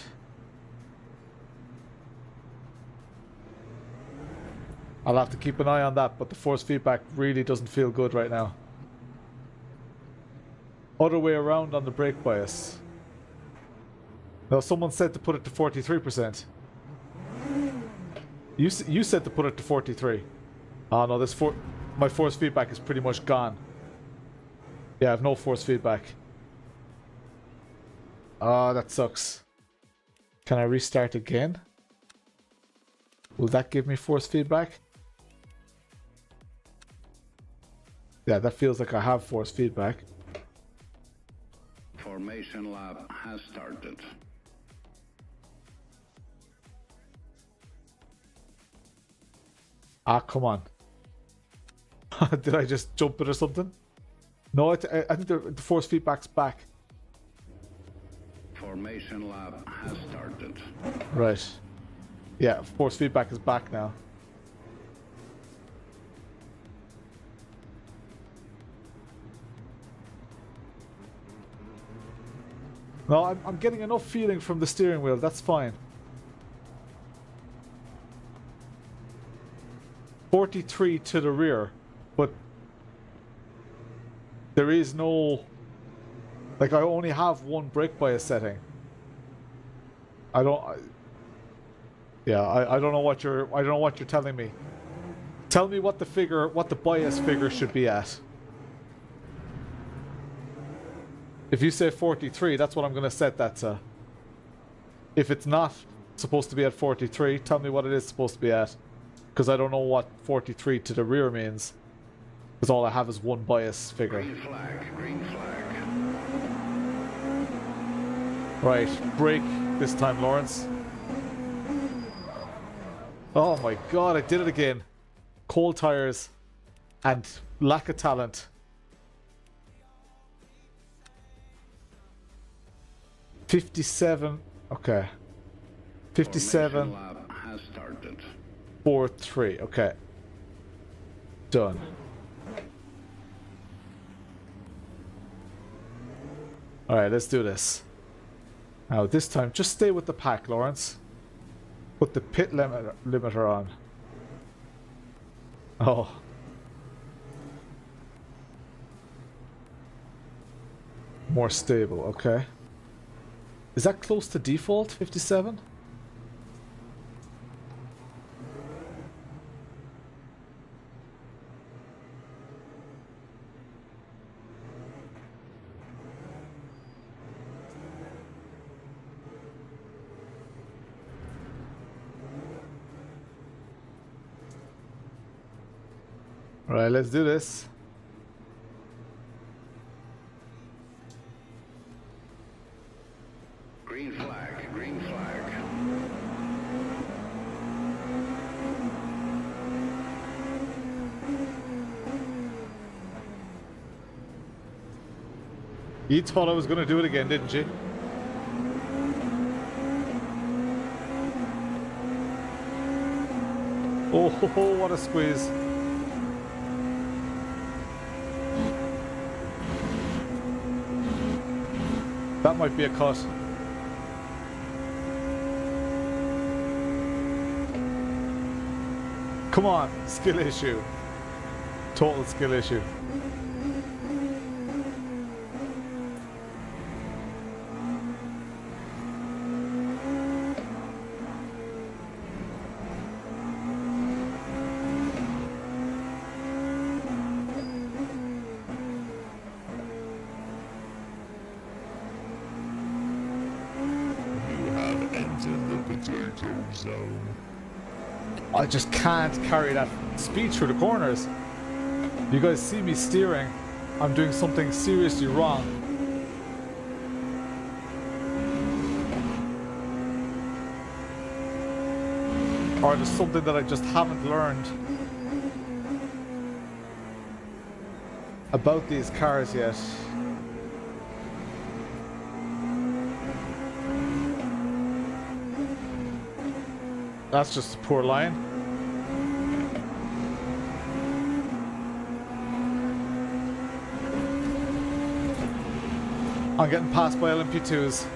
I'll have to keep an eye on that, but the force feedback really doesn't feel good right now. Other way around on the brake bias. No, someone said to put it to 43%. You said to put it to 43. Oh no, my force feedback is pretty much gone. Yeah, I have no force feedback. Oh, that sucks. Can I restart again? Will that give me force feedback? Yeah, that feels like I have force feedback. Formation lap has started. Ah, come on. Did I just jump it or something? No, I think the force feedback's back. Formation lap has started. Right. Yeah, force feedback is back now. No, I'm getting enough feeling from the steering wheel, that's fine. 43 to the rear, but there is no, like, I only have one brake bias setting. I don't know what you're telling me. Tell me what the bias figure should be at. If you say 43, that's what I'm going to set that to. If it's not supposed to be at 43, tell me what it is supposed to be at. Because I don't know what 43 to the rear means. Because all I have is one bias figure. Green flag, green flag. Right, brake this time, Lawrence. Oh my god, I did it again. Cold tires and lack of talent. 57. Okay. 57. Lap has started. 4-3. Okay. Done. Alright, let's do this. Now, this time, just stay with the pack, Lawrence. Put the pit limiter on. Oh. More stable, okay. Is that close to default, 57? Alright, let's do this. Green flag, green flag. You thought I was going to do it again, didn't you? Oh, what a squeeze. That might be a cut. Come on, skill issue. Total skill issue. I just can't carry that speed through the corners. You guys see me steering. I'm doing something seriously wrong. Or there's something that I just haven't learned about these cars yet. That's just a poor line. I'm getting passed by LMP2s.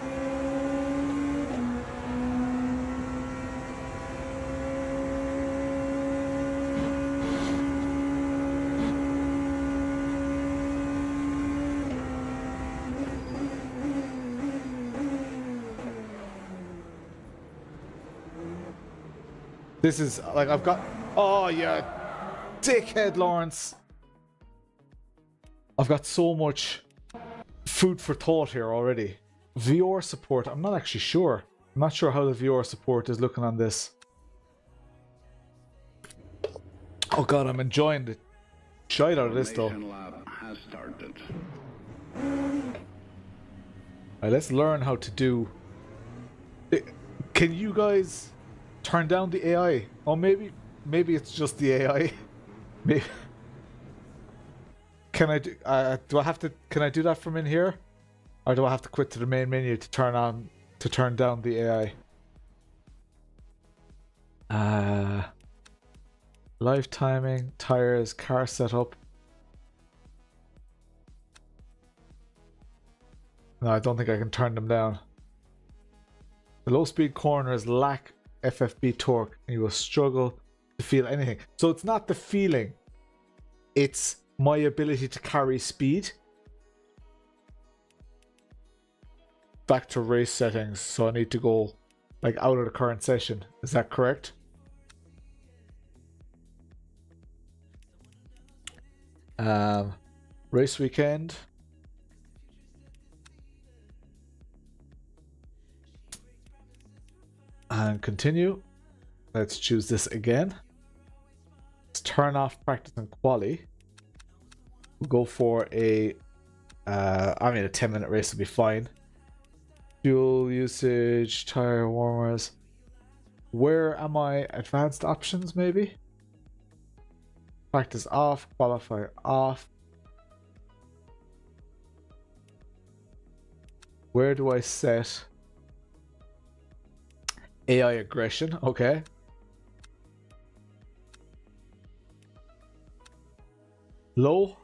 This is like I've got. Oh, yeah, dickhead, Lawrence. I've got so much food for thought here already. VR support, I'm not actually sure. I'm not sure how the VR support is looking on this. Oh god, I'm enjoying the shite out of this though. Lap has started. Alright, let's learn how to do. Can you guys turn down the AI? Or maybe it's just the AI. Maybe. Can I do? Do I have to? Can I do that from in here, or do I have to quit to the main menu to turn down the AI? Live timing, tires, car setup. No, I don't think I can turn them down. The low speed corners lack FFB torque, and you will struggle to feel anything. So it's not the feeling; it's my ability to carry speed. Back to race settings, so I need to go like out of the current session. Is that correct? Race weekend. And continue. Let's choose this again. Let's turn off practice and quali. We'll go for a I mean a 10-minute race will be fine. Fuel usage, tire warmers. Where am I? Advanced options, maybe? Practice off, qualify off. Where do I set AI aggression? Okay. Low.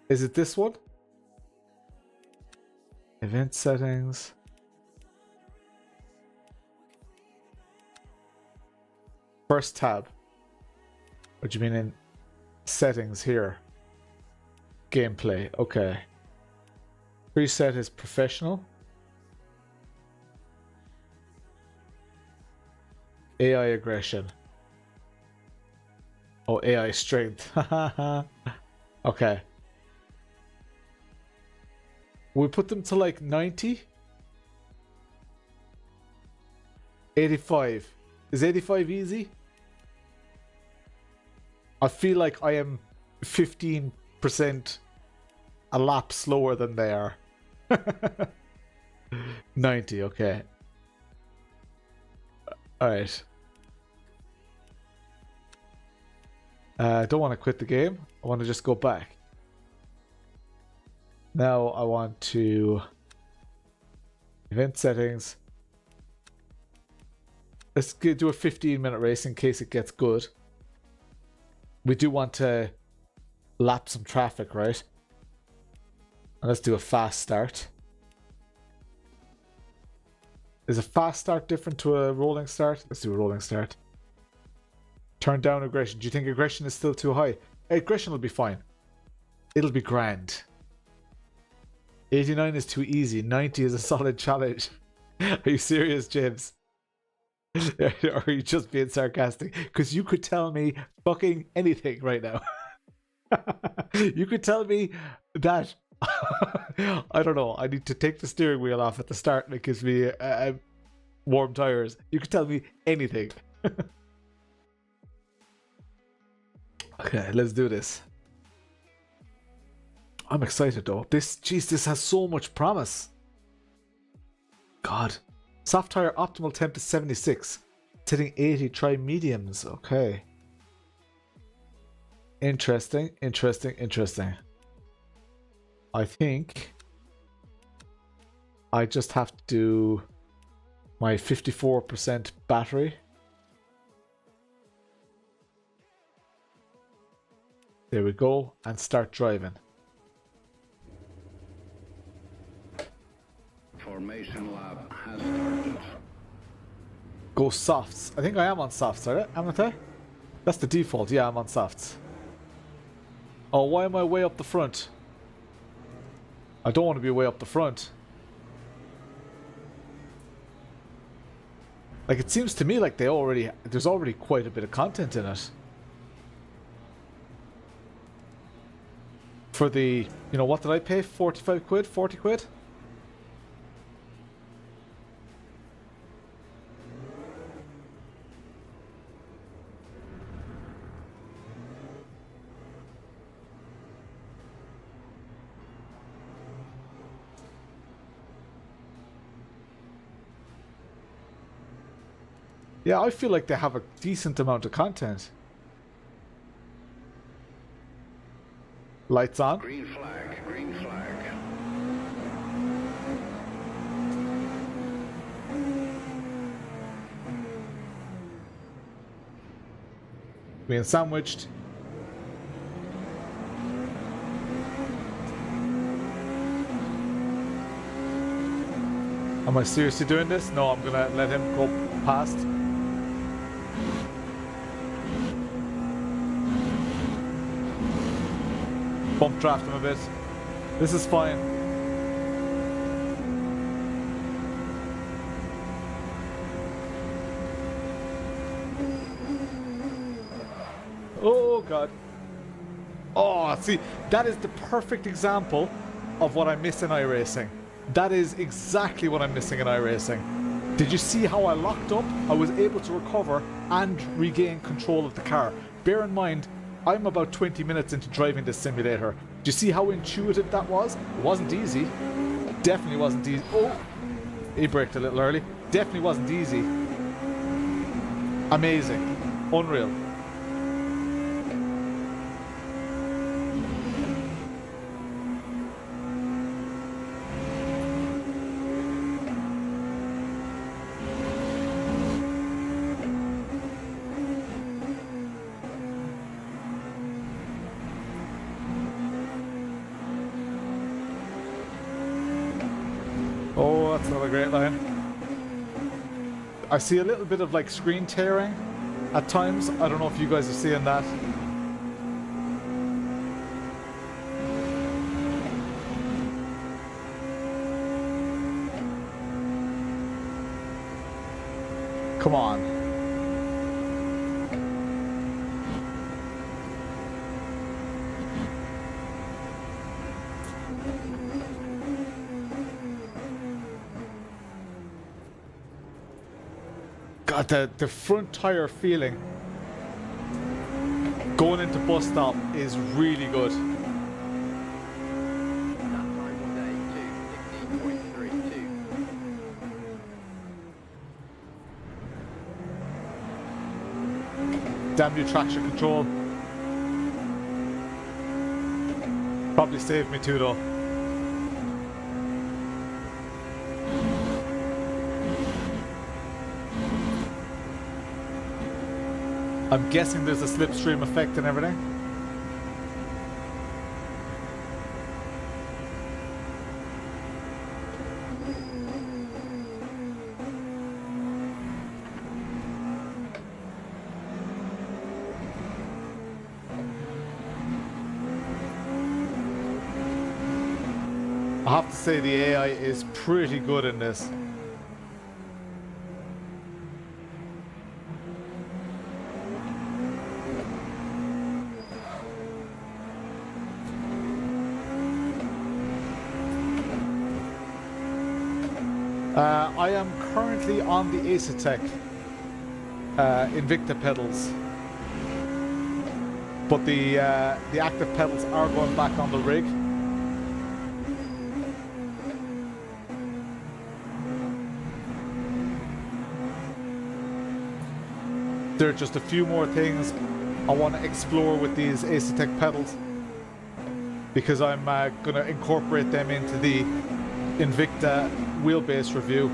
Is it this one? Event settings. First tab. What do you mean in settings here? Gameplay. Okay. Preset is professional. AI aggression. Oh, AI strength. Okay. We put them to like 90? 85. Is 85 easy? I feel like I am 15% a lap slower than they are. 90, okay. Alright. I don't want to quit the game. I want to just go back. Now I want to event settings. Let's do a 15-minute race in case it gets good. We do want to lap some traffic, right? And let's do a fast start. Is a fast start different to a rolling start? Let's do a rolling start. Turn down aggression. Do you think aggression is still too high? Aggression will be fine. It'll be grand. 89 is too easy. 90 is a solid challenge. Are you serious, James? Or are you just being sarcastic? Because you could tell me fucking anything right now. You could tell me that I don't know, I need to take the steering wheel off at the start and it gives me warm tires. You could tell me anything. Okay, let's do this. I'm excited though. This has so much promise. God. Soft tire optimal temp is 76. Hitting 80, try mediums. Okay. Interesting. I think I just have to do my 54% battery. There we go, and start driving. Formation lab has started. Go softs. I think I am on softs, aren't I? That's the default. Yeah, I'm on softs. Oh, why am I way up the front? I don't want to be way up the front. Like, it seems to me like there's already quite a bit of content in it. For the, you know, what did I pay? 45 quid? 40 quid? Yeah, I feel like they have a decent amount of content. Lights on. Green flag, green flag. Being sandwiched. Am I seriously doing this? No, I'm gonna let him go past. Bump draft him a bit. This is fine. Oh god. Oh, see, that is the perfect example of what I miss in iRacing. That is exactly what I'm missing in iRacing. Did you see how I locked up? I was able to recover and regain control of the car. Bear in mind, I'm about 20 minutes into driving this simulator. Do you see how intuitive that was? It wasn't easy. Definitely wasn't easy. Oh, he braked a little early. Definitely wasn't easy. Amazing. Unreal. Oh, that's another great line. I see a little bit of like screen tearing at times. I don't know if you guys are seeing that. Come on. God, the front tire feeling going into bus stop is really good. Damn you, traction control. Probably saved me too though. I'm guessing there's a slipstream effect and everything. I have to say the AI is pretty good in this. I am currently on the Asetek Invicta pedals, but the active pedals are going back on the rig. There are just a few more things I want to explore with these Asetek pedals, because I'm going to incorporate them into the Invicta wheelbase review.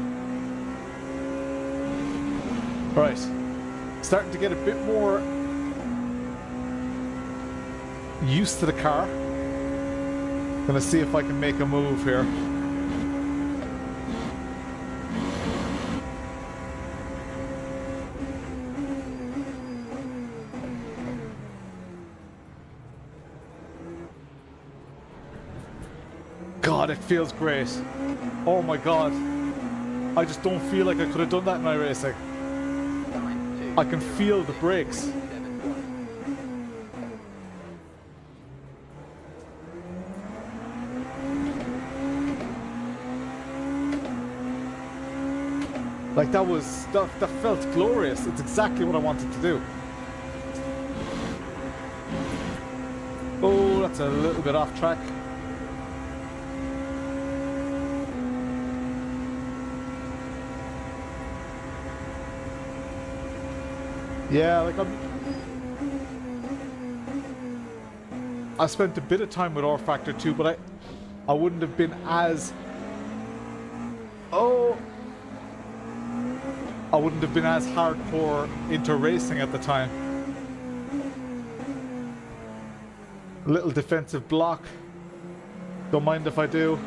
Right, starting to get a bit more used to the car. Gonna see if I can make a move here. God, it feels great. Oh my God. I just don't feel like I could have done that in iRacing. I can feel the brakes. Like that felt glorious. It's exactly what I wanted to do. Oh, that's a little bit off track. Yeah, like I spent a bit of time with R Factor 2, but I wouldn't have been as I wouldn't have been as hardcore into racing at the time. A little defensive block. Don't mind if I do.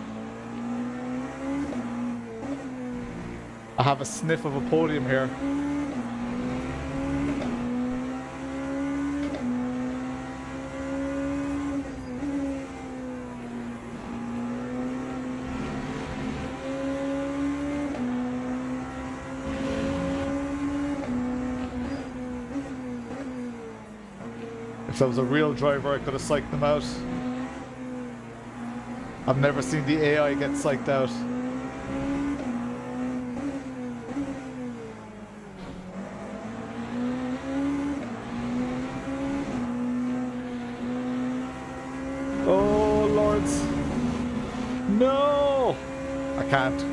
I have a sniff of a podium here. If I was a real driver, I could have psyched them out. I've never seen the AI get psyched out. Oh, lords. No! can't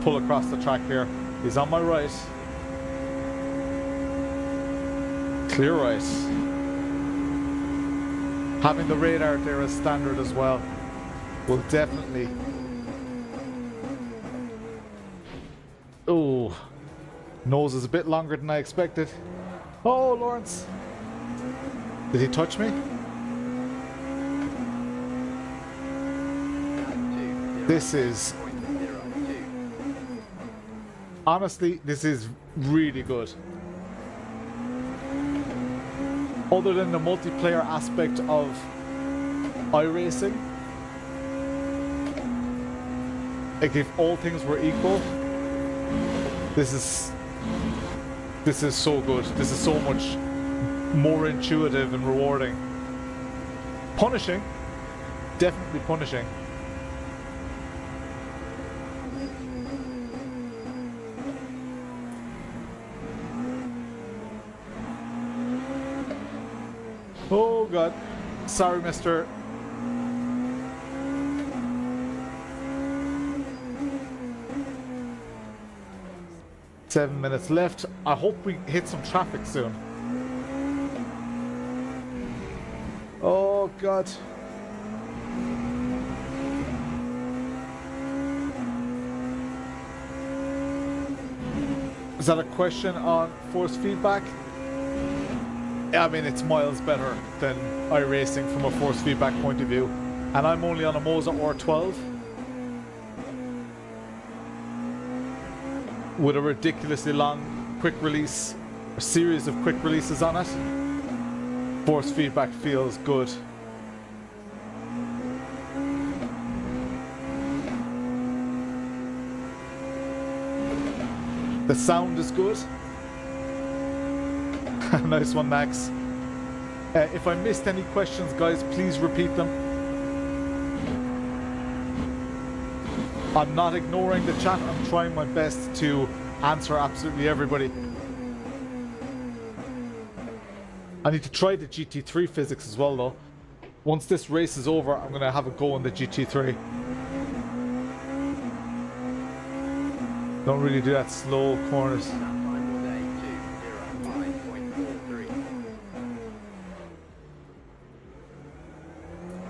pull across the track here. He's on my right. Clear right. Having the radar there as standard as well will definitely... Oh, nose is a bit longer than I expected. Oh, Lawrence. Did he touch me? This is... Honestly, this is really good. Other than the multiplayer aspect of iRacing, like if all things were equal, this is so good. This is so much more intuitive and rewarding. Punishing, definitely punishing. Oh god, sorry mister. $7 left. I hope we hit some traffic soon. Oh god. Is that a question on force feedback? I mean, it's miles better than iRacing from a force feedback point of view. And I'm only on a Moza R12 with a ridiculously long quick release, a series of quick releases on it. Force feedback feels good. The sound is good. Nice one, Max. If I missed any questions, guys, please repeat them. I'm not ignoring the chat. I'm trying my best to answer absolutely everybody. I need to try the GT3 physics as well, though. Once this race is over, I'm going to have a go on the GT3. Don't really do that slow corners.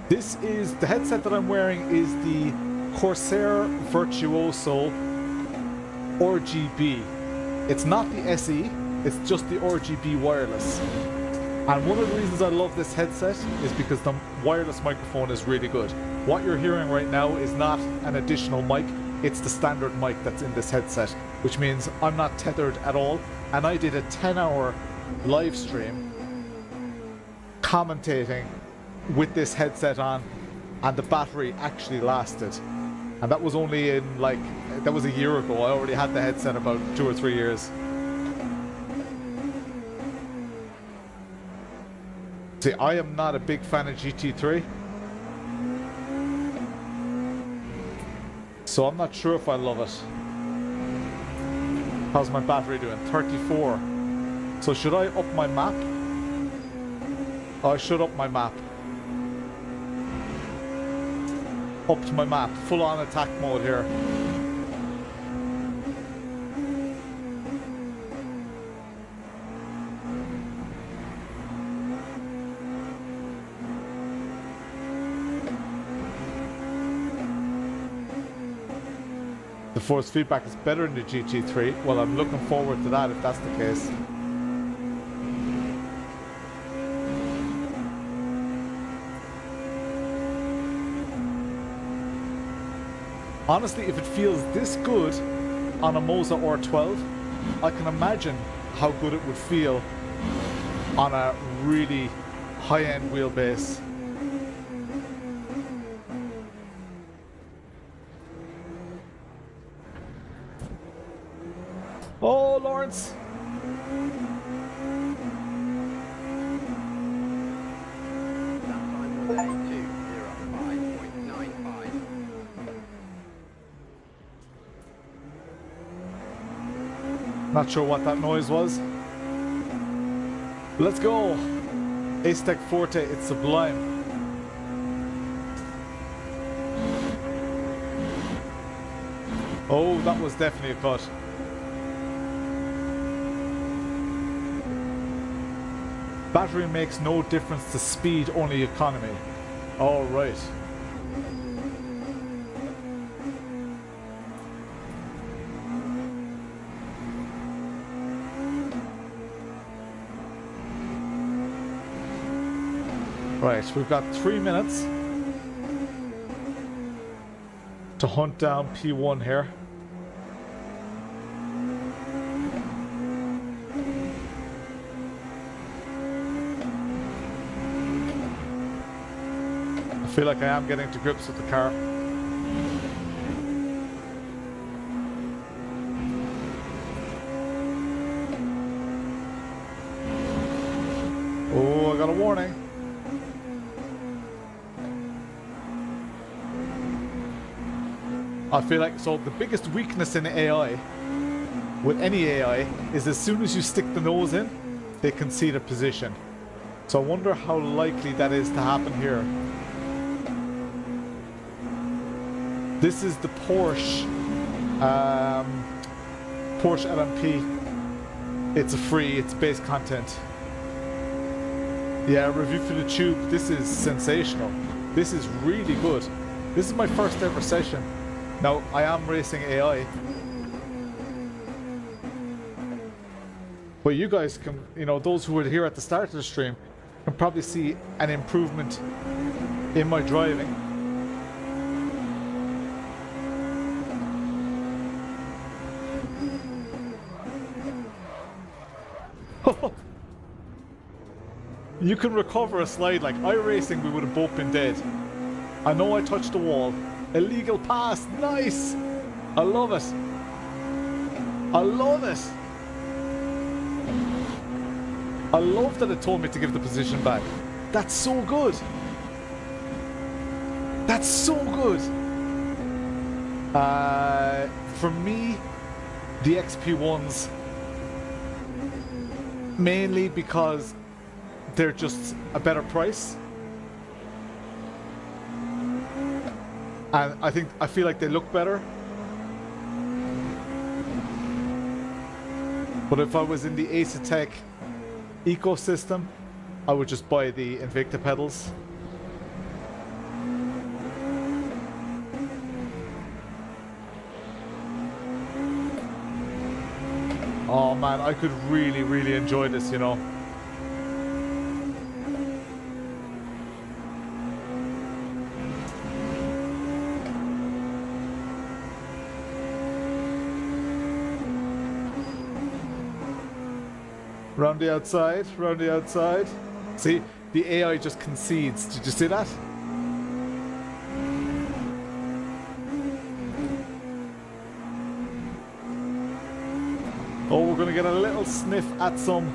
This is, the headset that I'm wearing is the Corsair Virtuoso RGB. It's not the SE, it's just the RGB wireless. And one of the reasons I love this headset is because the wireless microphone is really good. What you're hearing right now is not an additional mic, it's the standard mic that's in this headset, which means I'm not tethered at all. And I did a 10-hour live stream commentating with this headset on, and the battery actually lasted. And that was only in that was a year ago. I already had the headset about 2 or 3 years. See, I am not a big fan of GT3. So I'm not sure if I love it. How's my battery doing? 34. So should I up my map? Oh, I should up my map. Up to my map. Full on attack mode here. The force feedback is better in the GT3. Well, I'm looking forward to that if that's the case. Honestly, if it feels this good on a Moza R12, I can imagine how good it would feel on a really high-end wheelbase. Oh, Lawrence! Not sure what that noise was. Let's go! Ace-Tech Forte, it's sublime. Oh, that was definitely a cut. Battery makes no difference to speed, only economy. All right. Right, we've got 3 minutes to hunt down P1 here. I feel like I am getting to grips with the car. Oh, I got a warning. I feel like, so the biggest weakness in AI, with any AI, is as soon as you stick the nose in, they concede a position. So I wonder how likely that is to happen here. This is the Porsche, Porsche LMP. It's a free, it's base content. Yeah, review for the tube. This is sensational. This is really good. This is my first ever session. Now, I am racing AI. But you guys can, you know, those who were here at the start of the stream, can probably see an improvement in my driving. You can recover a slide like iRacing, we would have both been dead. I know I touched the wall. Illegal pass, nice! I love it. I love it. I love that it told me to give the position back. That's so good. That's so good. For me, the XP1s, mainly because they're just a better price. And I feel like they look better. But if I was in the Ace Attack ecosystem, I would just buy the Invicta pedals. Oh man, I could really, really enjoy this, you know. Round the outside, round the outside. See, the AI just concedes. Did you see that? Oh, we're going to get a little sniff at some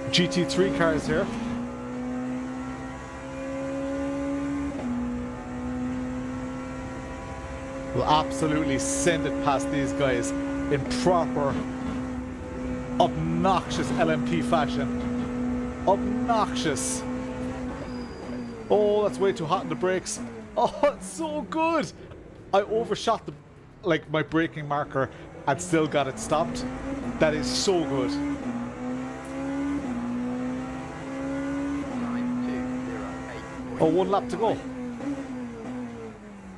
GT3 cars here. We'll absolutely send it past these guys in proper obnoxious LMP fashion. Obnoxious. Oh, that's way too hot in the brakes. Oh, it's so good. I overshot the, like, my braking marker and still got it stopped. That is so good. Oh, 1 lap to go.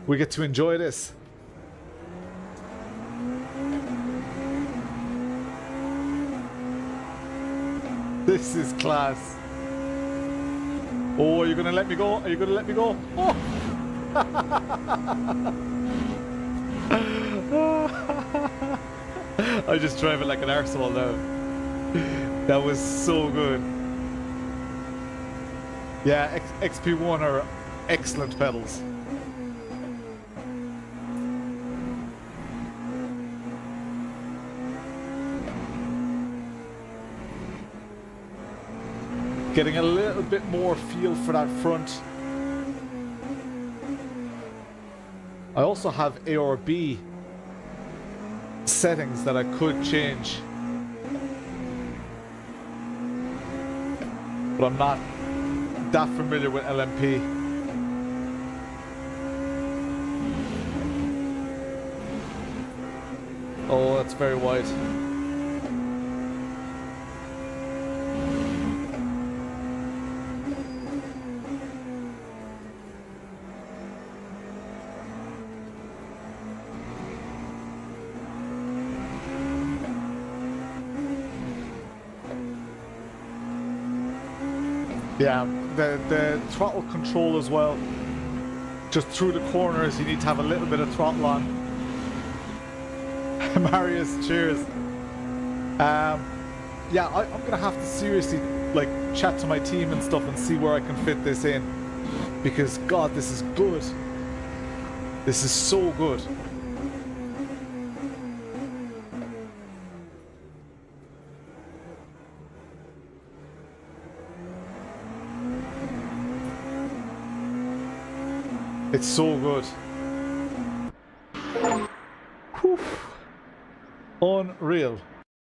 We get to enjoy this. This is class. Oh, are you gonna let me go? Are you gonna let me go? Oh! I just drive it like an arsehole now. That was so good. Yeah, XP1 are excellent pedals. Getting a little bit more feel for that front. I also have A or B settings that I could change, but I'm not that familiar with LMP. Oh, that's very wide. Yeah, the throttle control as well. Just through the corners, you need to have a little bit of throttle on. Marius, cheers. Yeah, I'm gonna have to seriously like chat to my team and stuff and see where I can fit this in, because God, this is good. This is so good. It's so good. Whew. Unreal.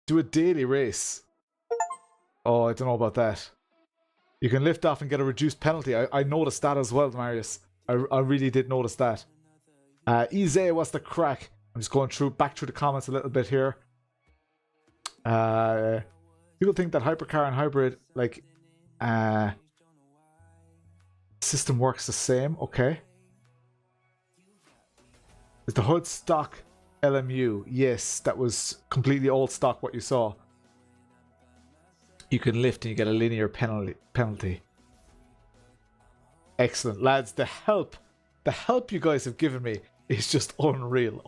Do a daily race. Oh, I don't know about that. You can lift off and get a reduced penalty. I noticed that as well, Marius. I really did notice that. Izzie, what's the crack? I'm just going back through the comments a little bit here. People think that hypercar and hybrid like system works the same. Okay. Is the hood stock LMU? Yes, that was completely old stock what you saw. You can lift and you get a linear penalty. Excellent, lads. The help you guys have given me is just unreal.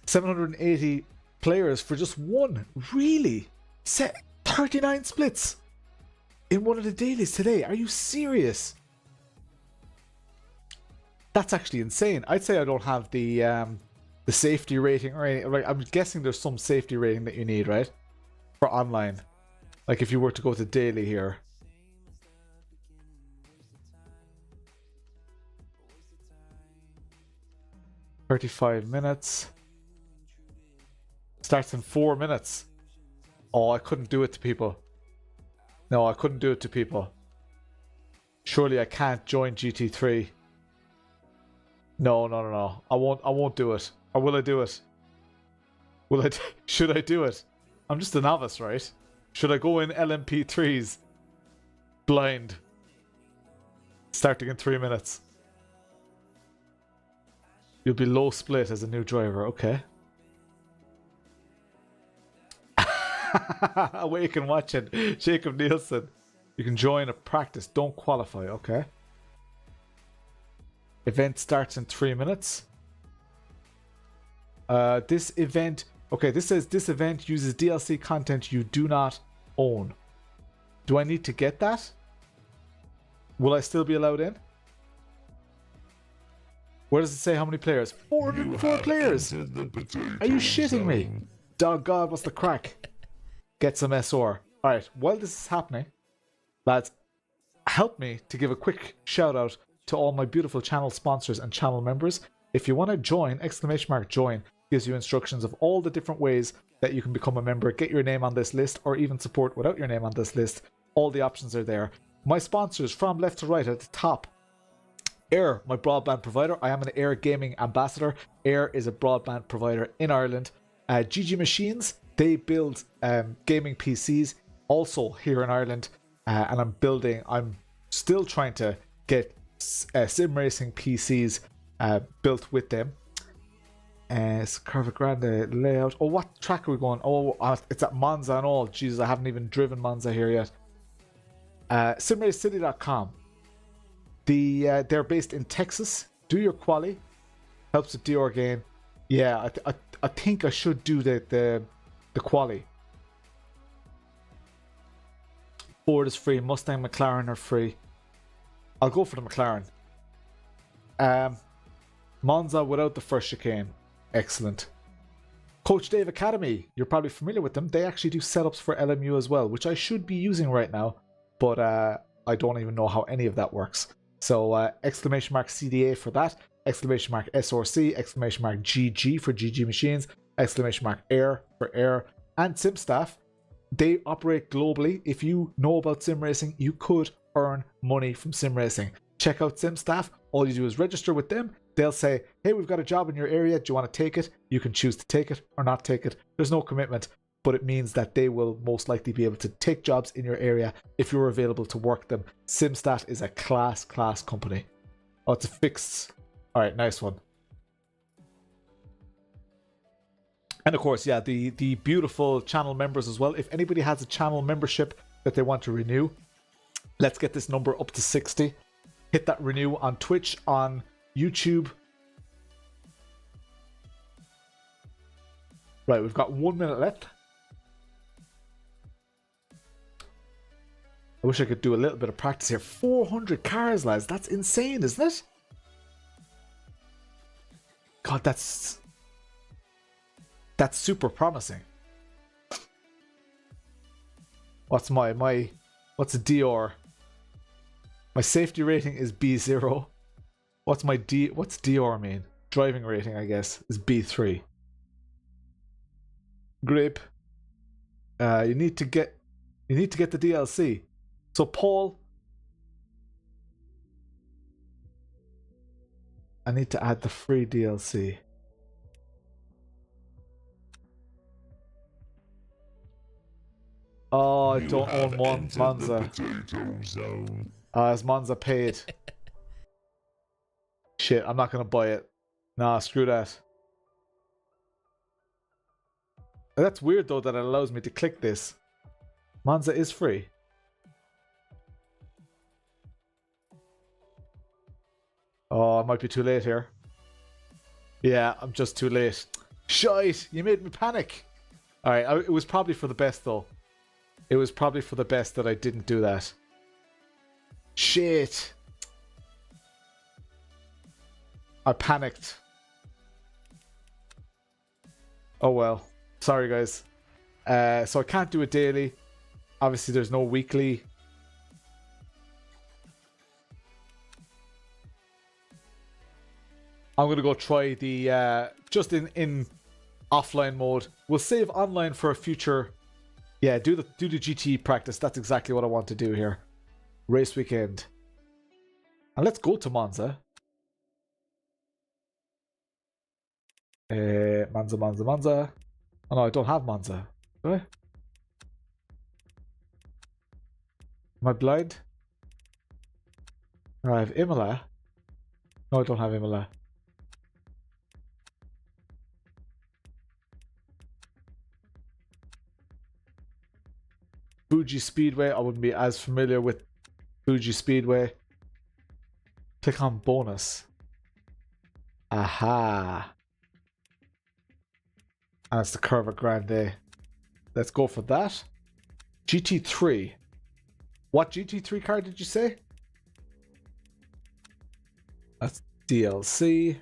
780 players for just one. Really? Set 39 splits in one of the dailies today. Are you serious? That's actually insane. I'd say I don't have the safety rating or anything. Right, I'm guessing there's some safety rating that you need, right? For online. Like if you were to go to daily here. $35 minutes. Starts in 4 minutes. Oh, I couldn't do it to people. No, I couldn't do it to people. Surely I can't join GT3. No. I won't do it. Or will I do it? Should I do it? I'm just a novice, right? Should I go in LMP3s? Blind. Starting in 3 minutes. You'll be low split as a new driver, okay. Awake and watching. Jacob Nielsen. You can join a practice, don't qualify, okay. Event starts in 3 minutes. This event... Okay, this says this event uses DLC content you do not own. Do I need to get that? Will I still be allowed in? Where does it say how many players? 404 players! Are you shitting me? Dog God, what's the crack? Get some SR. Alright, while this is happening, lads, help me to give a quick shout out to all my beautiful channel sponsors and channel members. If you want to join, !join gives you instructions of all the different ways that you can become a member, get your name on this list, or even support without your name on this list. All the options are there. My sponsors from left to right at the top. Air, my broadband provider. I am an Air gaming ambassador. Air is a broadband provider in Ireland. GG Machines, they build gaming PCs also here in Ireland. And I'm still trying to get sim racing PCs built with them. Curva Grande layout. Oh, what track are we going? Oh, it's at Monza and all. Jesus, I haven't even driven Monza here yet. SimRaceCity.com. They're based in Texas. Do your quali. Helps with Dior gain. Yeah, I think I should do the quali. Ford is free. Mustang, McLaren are free. I'll go for the McLaren. Monza without the first chicane. Excellent. Coach Dave Academy. You're probably familiar with them. They actually do setups for LMU as well, which I should be using right now, but I don't even know how any of that works. So !CDA for that, !SRC, !GG for GG Machines, !Air for Air, and SimStaff. They operate globally. If you know about sim racing, you could earn money from sim racing. Check out SimStaff. All you do is register with them. they'll say, hey, we've got a job in your area. Do you want to take it? You can choose to take it or not take it. There's no commitment, but it means that they will most likely be able to take jobs in your area if you're available to work them. SimStat is a class company. Oh, it's a fixed. All right, nice one. And of course, yeah, the beautiful channel members as well. If anybody has a channel membership that they want to renew, let's get this number up to 60. Hit that renew on Twitch, on YouTube. Right, we've got 1 minute left. I wish I could do a little bit of practice here. 400 cars, lads. That's insane, isn't it? God, that's super promising. What's what's a DR? My safety rating is B0. What's DR mean? Driving rating, I guess, is B3. Grape. You need to get the DLC. So Paul, I need to add the free DLC. Oh, I don't own Monza. Is Monza paid? Shit, I'm not gonna buy it. Nah, screw that. That's weird though that it allows me to click this. Monza is free. Oh, I might be too late here. Yeah, I'm just too late. Shite, you made me panic. Alright, it was probably for the best though. It was probably for the best that I didn't do that. Shit. I panicked. Oh well. Sorry guys. So I can't do it daily. Obviously there's no weekly. I'm gonna go try the just in offline mode. We'll save online for a future. Yeah, do the GT practice. That's exactly what I want to do here. Race weekend. And let's go to Monza. Monza. Oh no, I don't have Monza. Do I? Am I blind? No, I have Imola. No, I don't have Imola. Fuji Speedway. I wouldn't be as familiar with Fuji Speedway. Click on bonus. Aha. And it's the Curva Grande. Let's go for that. GT3. What GT3 car did you say? That's DLC.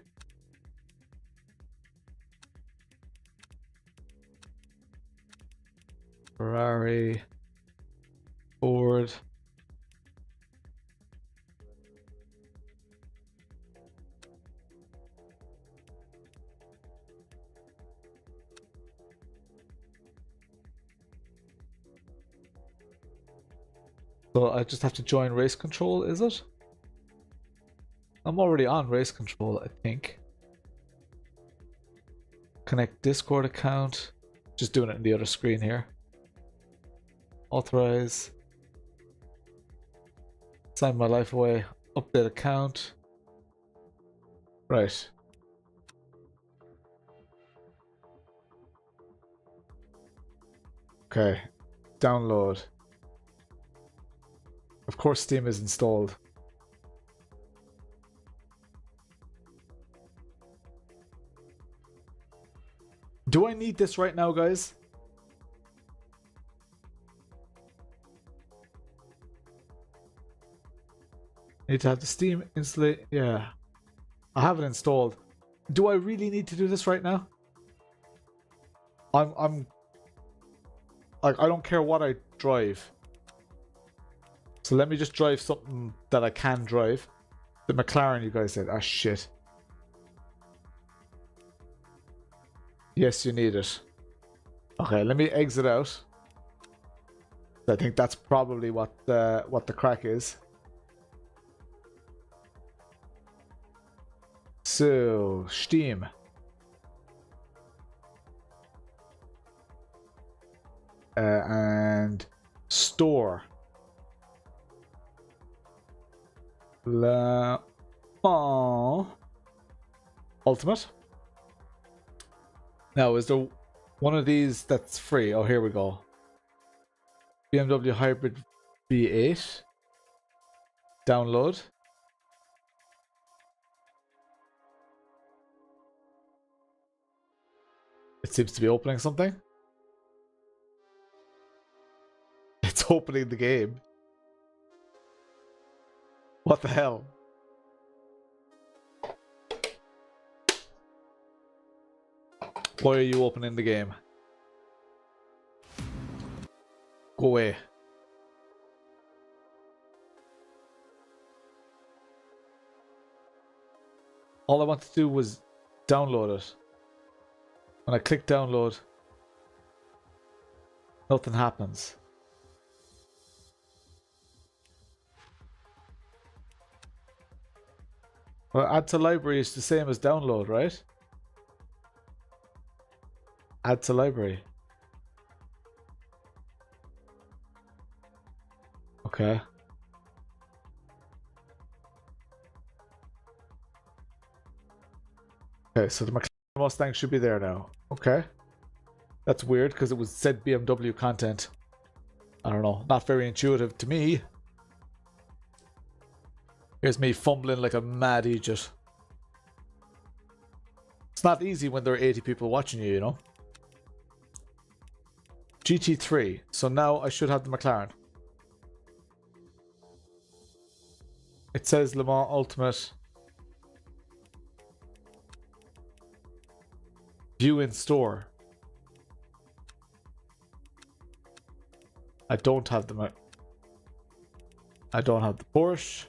Ferrari. Ford. So I just have to join race control, is it? I'm already on race control, I think. Connect Discord account. Just doing it in the other screen here. Authorize. Sign my life away. Update account. Right. Okay. Download. Of course Steam is installed. Do I need this right now, guys? Need to have the Steam installate. Yeah. I have it installed. Do I really need to do this right now? I'm like, I don't care what I drive. So let me just drive something that I can drive. The McLaren, you guys said. Ah, shit. Yes, you need it. Okay, let me exit out. I think that's probably what the crack is. So, Steam. And store. Ultimate. Now, is there one of these that's free? Oh, here we go. BMW Hybrid V8. Download. It seems to be opening something. It's opening the game. What the hell? Why are you opening the game? Go away. All I wanted to do was download it. When I click download, nothing happens. Well, add to library is the same as download, right? Add to library. Okay. Okay, so the McLaren Mustang should be there now. Okay. That's weird because it was said BMW content. I don't know. Not very intuitive to me. Here's me fumbling like a mad idiot. It's not easy when there are 80 people watching you, you know? GT3. So now I should have the McLaren. It says Le Mans Ultimate. View in store. I don't have the Porsche.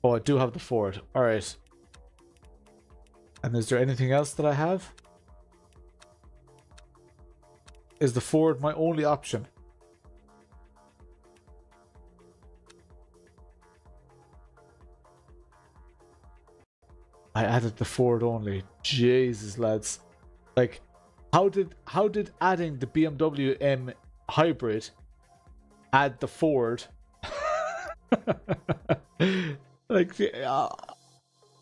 Oh, I do have the Ford. Alright. And is there anything else that I have? Is the Ford my only option? I added the Ford only. Jesus, lads. Like, how did adding the BMW M hybrid add the Ford? Like,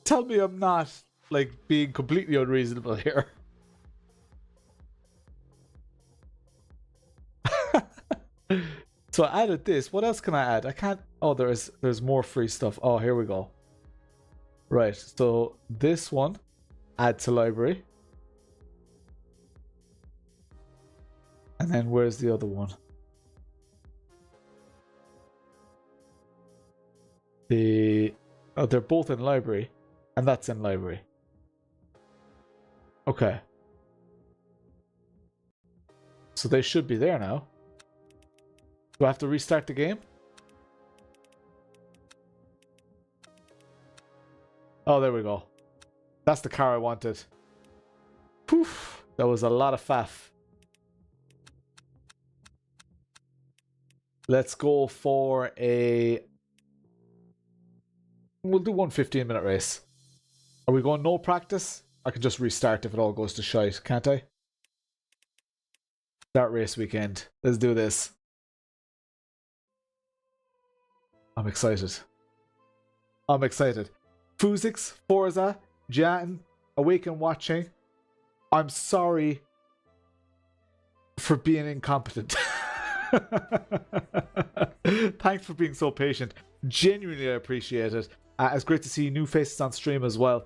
tell me I'm not, like, being completely unreasonable here. So I added this. What else can I add? I can't. Oh, there's more free stuff. Oh, here we go. Right. So this one, add to library. And then where's the other one? Oh, they're both in library, and that's in library. Okay. So they should be there now. Do I have to restart the game? Oh, there we go. That's the car I wanted. Poof. That was a lot of faff. Let's go for a... We'll do one 15-minute race. Are we going no practice? I can just restart if it all goes to shite, can't I? Start race weekend. Let's do this. I'm excited. I'm excited. Fuzix, Forza, Jan, Awake and Watching. I'm sorry for being incompetent. Thanks for being so patient. Genuinely, I appreciate it. It's great to see new faces on stream as well.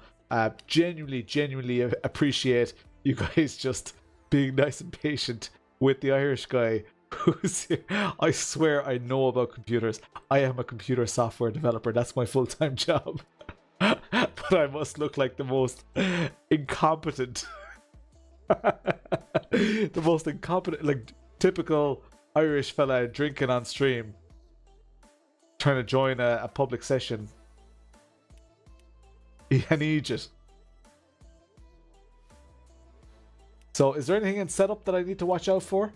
Genuinely appreciate you guys just being nice and patient with the Irish guy who's here. I swear I know about computers. I am a computer software developer. That's my full-time job. But I must look like the most incompetent the most incompetent, like, typical Irish fella drinking on stream, trying to join a public session. An idiot. So is there anything in setup that I need to watch out for?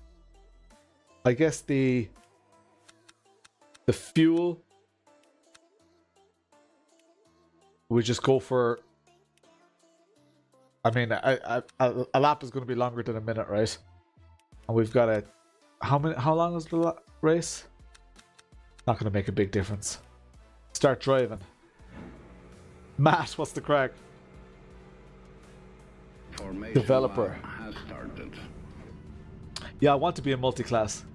I guess the fuel, we just go for I mean, a lap is going to be longer than a minute, right? And we've got a... How long is the race? Not going to make a big difference. Start driving. Matt, what's the crack? Formation Developer. lap has started. Yeah, I want to be in multi-class.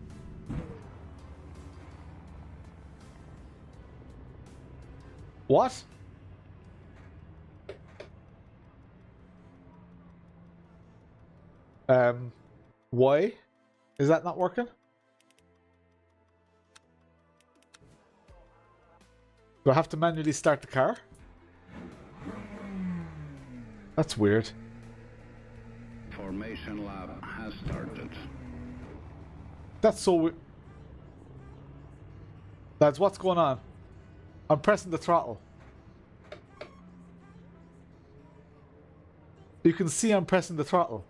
What? Why? Is that not working? Do I have to manually start the car? That's weird. Formation lap has started. That's so weird. Lads, what's going on? I'm pressing the throttle. You can see I'm pressing the throttle.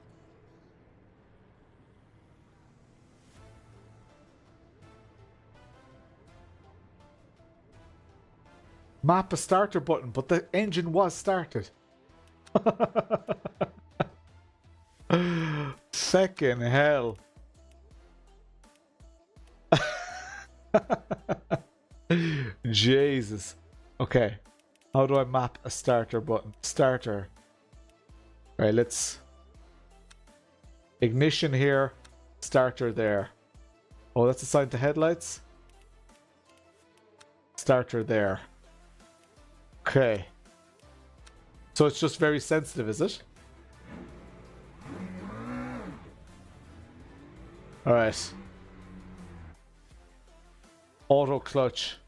Map a starter button, but the engine was started. Second hell. Jesus. Okay. How do I map a starter button? Starter. Right, let's... Ignition here. Starter there. Oh, that's assigned to headlights. Starter there. Okay. So it's just very sensitive, is it? Alright. Auto clutch.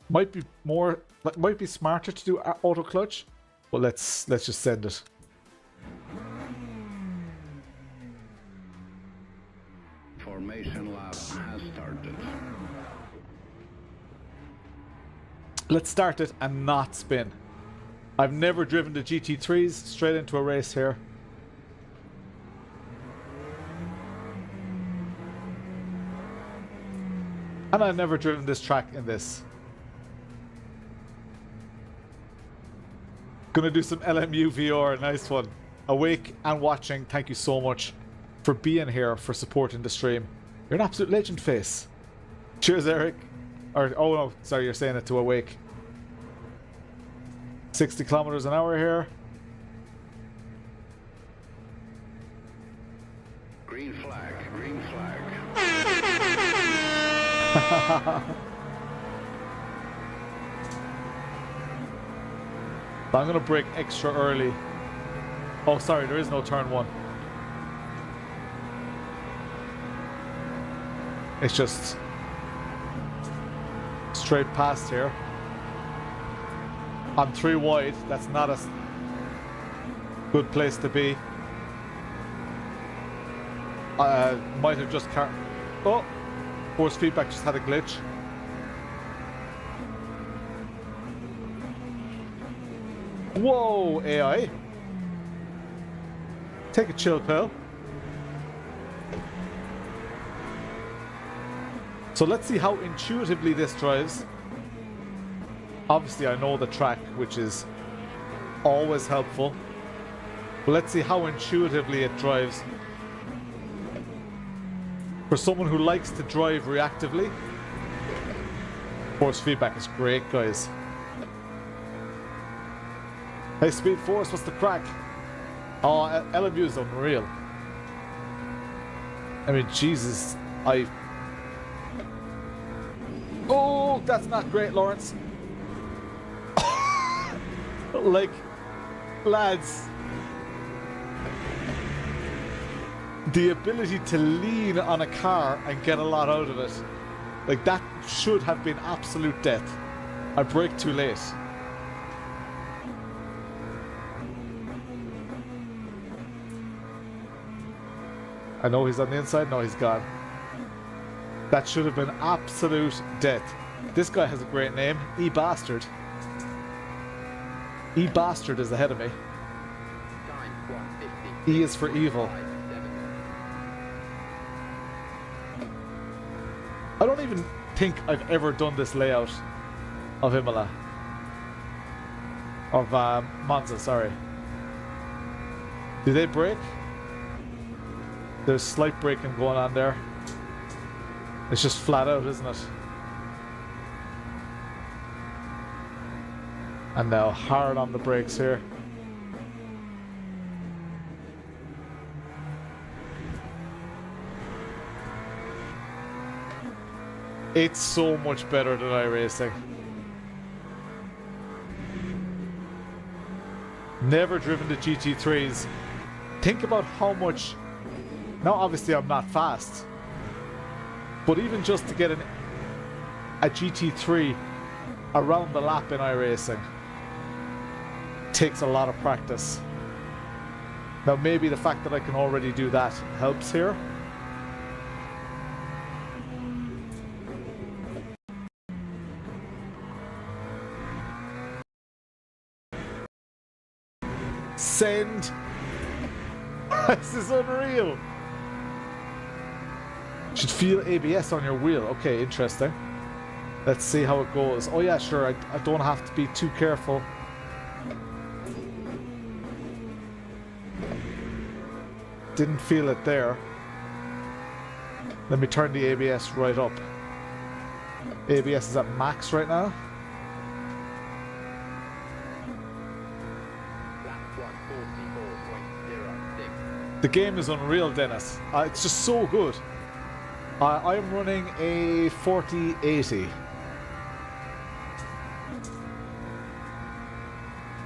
Might be smarter to do auto clutch, but let's just send it. Formation lap has started. Let's start it and not spin. I've never driven the GT3s straight into a race here. And I've never driven this track in this. Gonna do some LMU VR, nice one. Awake and watching, thank you so much for being here, for supporting the stream. You're an absolute legend, face. Cheers, Eric. Or, oh no, sorry, you're saying it to Awake. 60 kilometers an hour here. Green flag, green flag. I'm gonna brake extra early. Oh, sorry, there is no turn one. It's just straight past here. I'm 3 wide. That's not a good place to be. Might have just oh, force feedback just had a glitch. Whoa, AI. Take a chill pill. So let's see how intuitively this drives. Obviously I know the track, which is always helpful. But let's see how intuitively it drives. For someone who likes to drive reactively, force feedback is great, guys. Hey, Speed Force, what's the crack? Oh, LMU is unreal. I mean, Jesus, Oh, that's not great, Lawrence. Like, lads, the ability to lean on a car and get a lot out of it, like, that should have been absolute death. I braked too late. I know he's on the inside. No, he's gone. That should have been absolute death. This guy has a great name. E-Bastard. E-Bastard is ahead of me. E is for evil. I don't even think I've ever done this layout of Imola. Of Monza, sorry. Do they brake? There's slight braking going on there. It's just flat out, isn't it? And now hard on the brakes here. It's so much better than iRacing. Never driven the GT3s. Think about how much... Now obviously I'm not fast. But even just to get a GT3 around the lap in iRacing takes a lot of practice. Now maybe the fact that I can already do that helps here. Send. This is unreal. Should feel ABS on your wheel. Okay, interesting. Let's see how it goes. Oh yeah, sure. I don't have to be too careful. Didn't feel it there. Let me turn the ABS right up. ABS is at max right now. The game is unreal, Dennis. It's just so good. I'm running a 4080.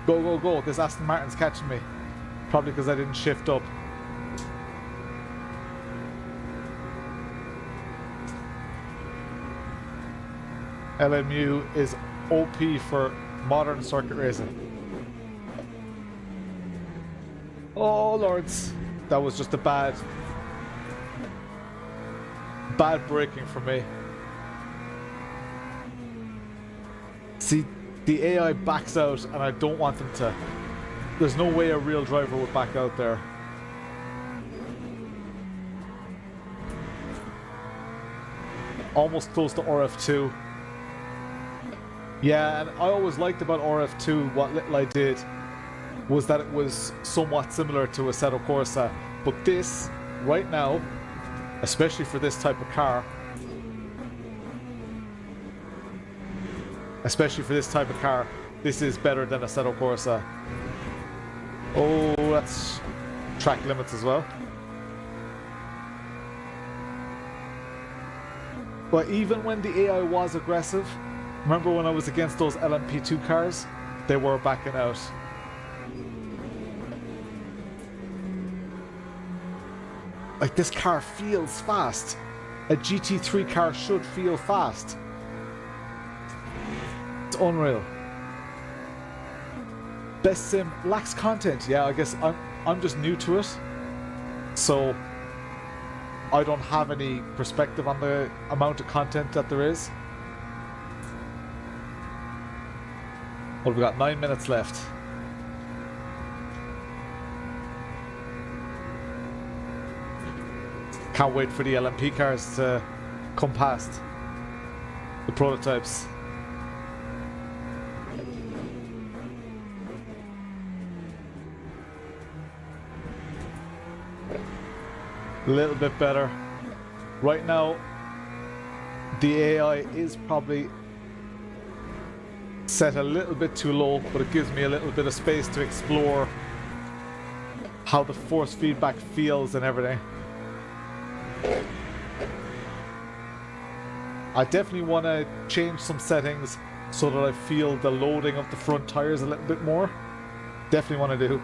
Go, go, go. This Aston Martin's catching me. Probably because I didn't shift up. LMU is OP for modern circuit racing. Oh, lords. That was just a bad braking for me. See, the AI backs out and I don't want them to. There's no way a real driver would back out there. Almost close to RF2. Yeah, and I always liked about RF2, what little I did, was that it was somewhat similar to Assetto Corsa. But this, right now, especially for this type of car, this is better than Assetto Corsa. Oh, that's track limits as well. But even when the AI was aggressive, remember when I was against those LMP2 cars? They were backing out. Like, this car feels fast. A GT3 car should feel fast. It's unreal. Best sim lacks content. Yeah, I guess I'm just new to it, so I don't have any perspective on the amount of content that there is. Well, we've got 9 minutes left. Can't wait for the LMP cars to come past the prototypes. A little bit better. Right now, the AI is probably set a little bit too low, but it gives me a little bit of space to explore how the force feedback feels and everything. I definitely want to change some settings so that I feel the loading of the front tires a little bit more. Definitely want to do.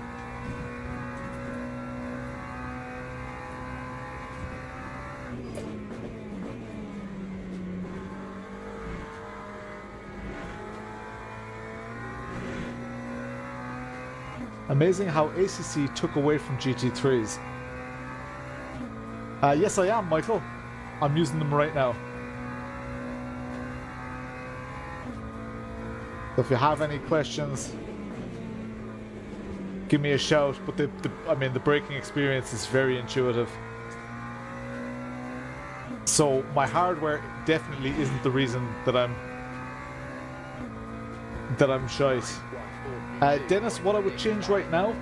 Amazing how ACC took away from GT3s. Yes, I am, Michael. I'm using them right now. So if you have any questions, give me a shout. But the braking experience is very intuitive. So my hardware definitely isn't the reason that I'm shite. Dennis, what I would change right now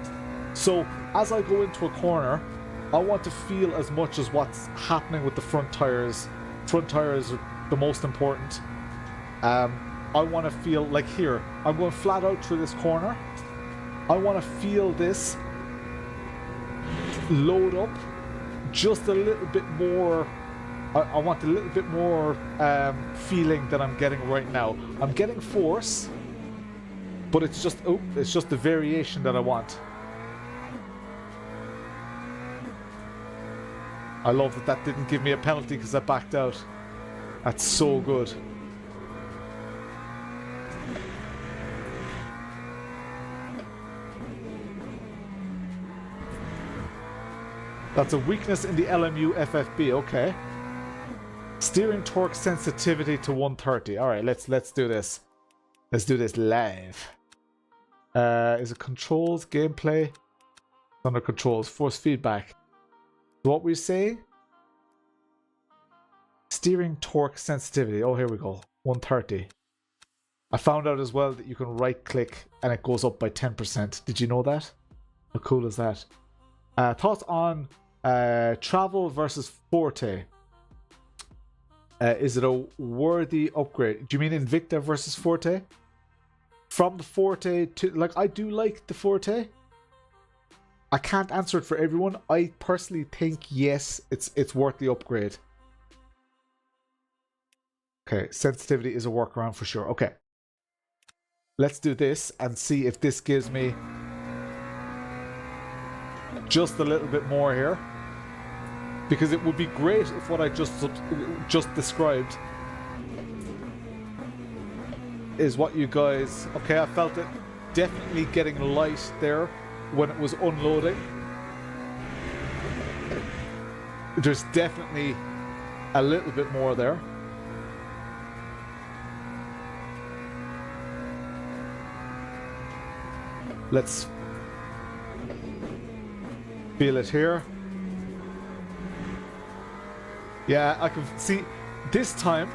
So as I go into a corner, I want to feel as much as what's happening with the front tires. Front tires are the most important. I want to feel like here, I'm going flat out through this corner. I want to feel this load up just a little bit more. I want a little bit more feeling than I'm getting right now. I'm getting force, but it's just the variation that I want. I love that that didn't give me a penalty because I backed out. That's so good. That's a weakness in the LMU FFB, okay. Steering torque sensitivity to 130. Alright, let's do this. Let's do this live. Is it controls, gameplay? Under controls, force feedback. What we say? Steering torque sensitivity. Oh, here we go. 130. I found out as well that you can right click and it goes up by 10%. Did you know that? How cool is that? Thoughts on travel versus Forte? Is it a worthy upgrade? Do you mean Invicta versus Forte? From the Forte to... Like, I do like the Forte. I can't answer it for everyone. I personally think, yes, it's worth the upgrade. Okay, sensitivity is a workaround for sure. Okay. Let's do this and see if this gives me just a little bit more here. Because it would be great if what I just described is what you guys... Okay, I felt it definitely getting light there when it was unloading. There's definitely a little bit more there. Let's feel it here. Yeah, I can see this time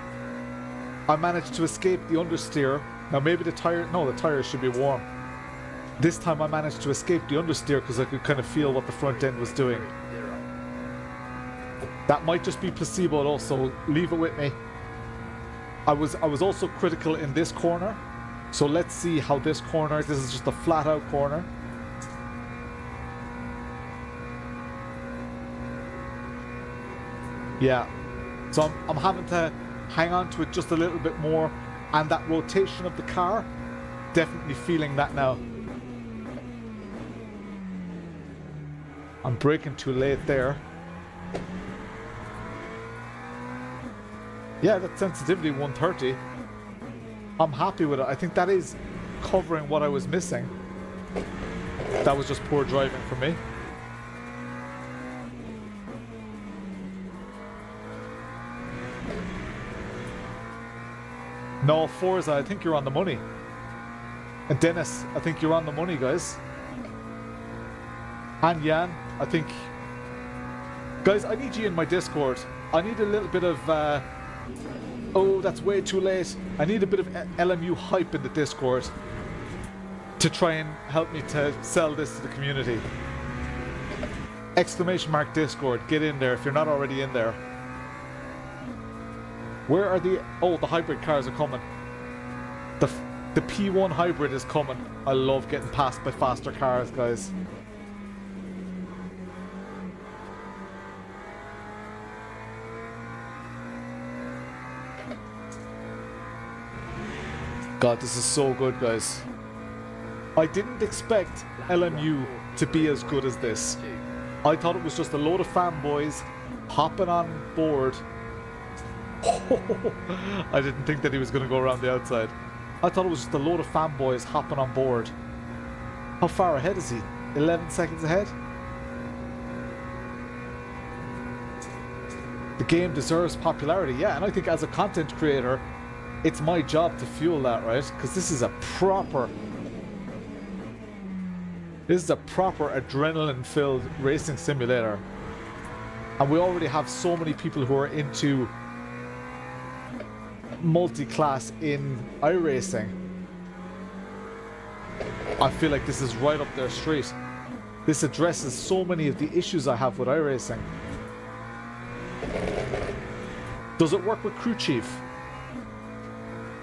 I managed to escape the understeer. Now maybe the tire, no, the tires should be warm. This time I managed to escape the understeer because I could kind of feel what the front end was doing. That might just be placebo though, so leave it with me. I was also critical in this corner. So let's see how this corner, this is just a flat out corner. Yeah, so I'm having to hang on to it just a little bit more, and that rotation of the car, definitely feeling that now. I'm braking too late there. Yeah, that sensitivity 130. I'm happy with it. I think that is covering what I was missing. That was just poor driving for me. No, Forza, I think you're on the money. And Dennis, I think you're on the money, guys. And Jan, I think... Guys, I need you in my Discord. I need a little bit of... Oh, that's way too late. I need a bit of LMU hype in the Discord to try and help me to sell this to the community. Exclamation mark Discord. Get in there if you're not already in there. Where are the... Oh, the hybrid cars are coming. The P1 hybrid is coming. I love getting passed by faster cars, guys. God, this is so good, guys. I didn't expect LMU to be as good as this. I thought it was just a load of fanboys hopping on board. I didn't think that he was going to go around the outside. I thought it was just a load of fanboys hopping on board. How far ahead is he? 11 seconds ahead? The game deserves popularity, yeah, and I think as a content creator, it's my job to fuel that, right? Because this is a proper adrenaline-filled racing simulator. And we already have so many people who are into multi-class in iRacing. I feel like this is right up their street. This addresses so many of the issues I have with iRacing. Does it work with Crew Chief?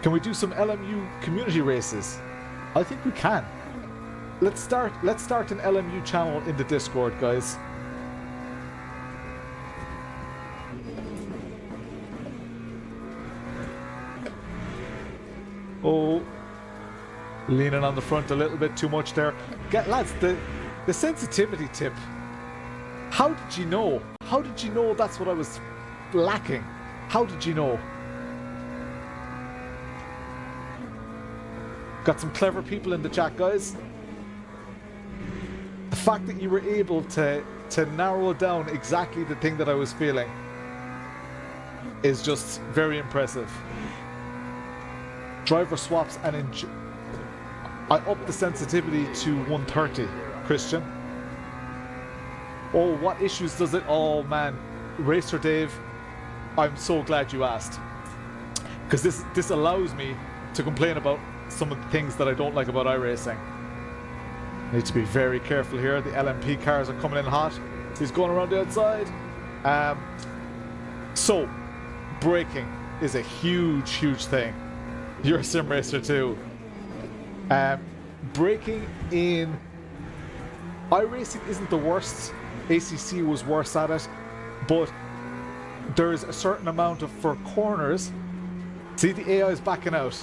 Can we do some LMU community races? I think we can. Let's start an LMU channel in the Discord, guys. Oh, leaning on the front a little bit too much there. Lads, the sensitivity tip. How did you know? How did you know that's what I was lacking? How did you know? Got some clever people in the chat, guys. The fact that you were able to narrow down exactly the thing that I was feeling is just very impressive. Driver swaps and I upped the sensitivity to 130, Christian. Oh, what issues does it? Oh man, Racer Dave, I'm so glad you asked, because this allows me to complain about some of the things that I don't like about iRacing. Need to be very careful here. The LMP cars are coming in hot. He's going around the outside. So, braking is a huge thing. You're a sim racer too. Braking in iRacing isn't the worst. ACC was worse at it, but there's a certain amount of, for corners. See, the AI is backing out.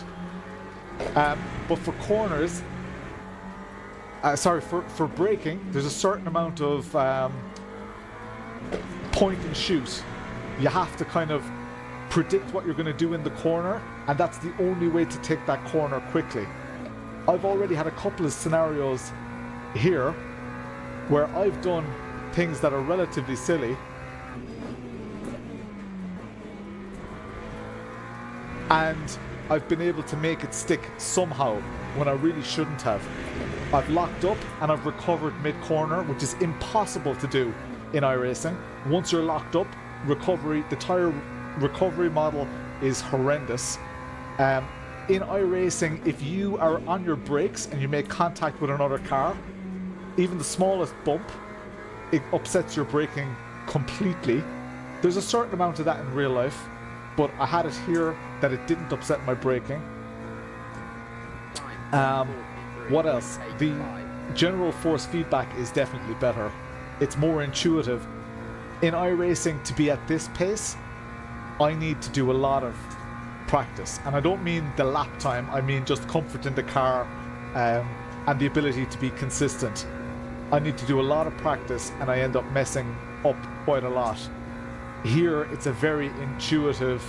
But for corners, for braking, there's a certain amount of point and shoot. You have to kind of predict what you're going to do in the corner, and that's the only way to take that corner quickly. I've already had a couple of scenarios here where I've done things that are relatively silly, and I've been able to make it stick somehow when I really shouldn't have. I've locked up and I've recovered mid-corner, which is impossible to do in iRacing. Once you're locked up, the tire recovery model is horrendous. In iRacing, if you are on your brakes and you make contact with another car, even the smallest bump, it upsets your braking completely. There's a certain amount of that in real life, but I had it here that it didn't upset my braking. What else? The general force feedback is definitely better. It's more intuitive. In iRacing, to be at this pace, I need to do a lot of practice. And I don't mean the lap time, I mean just comfort in the car and the ability to be consistent. I need to do a lot of practice and I end up messing up quite a lot. Here, it's a very intuitive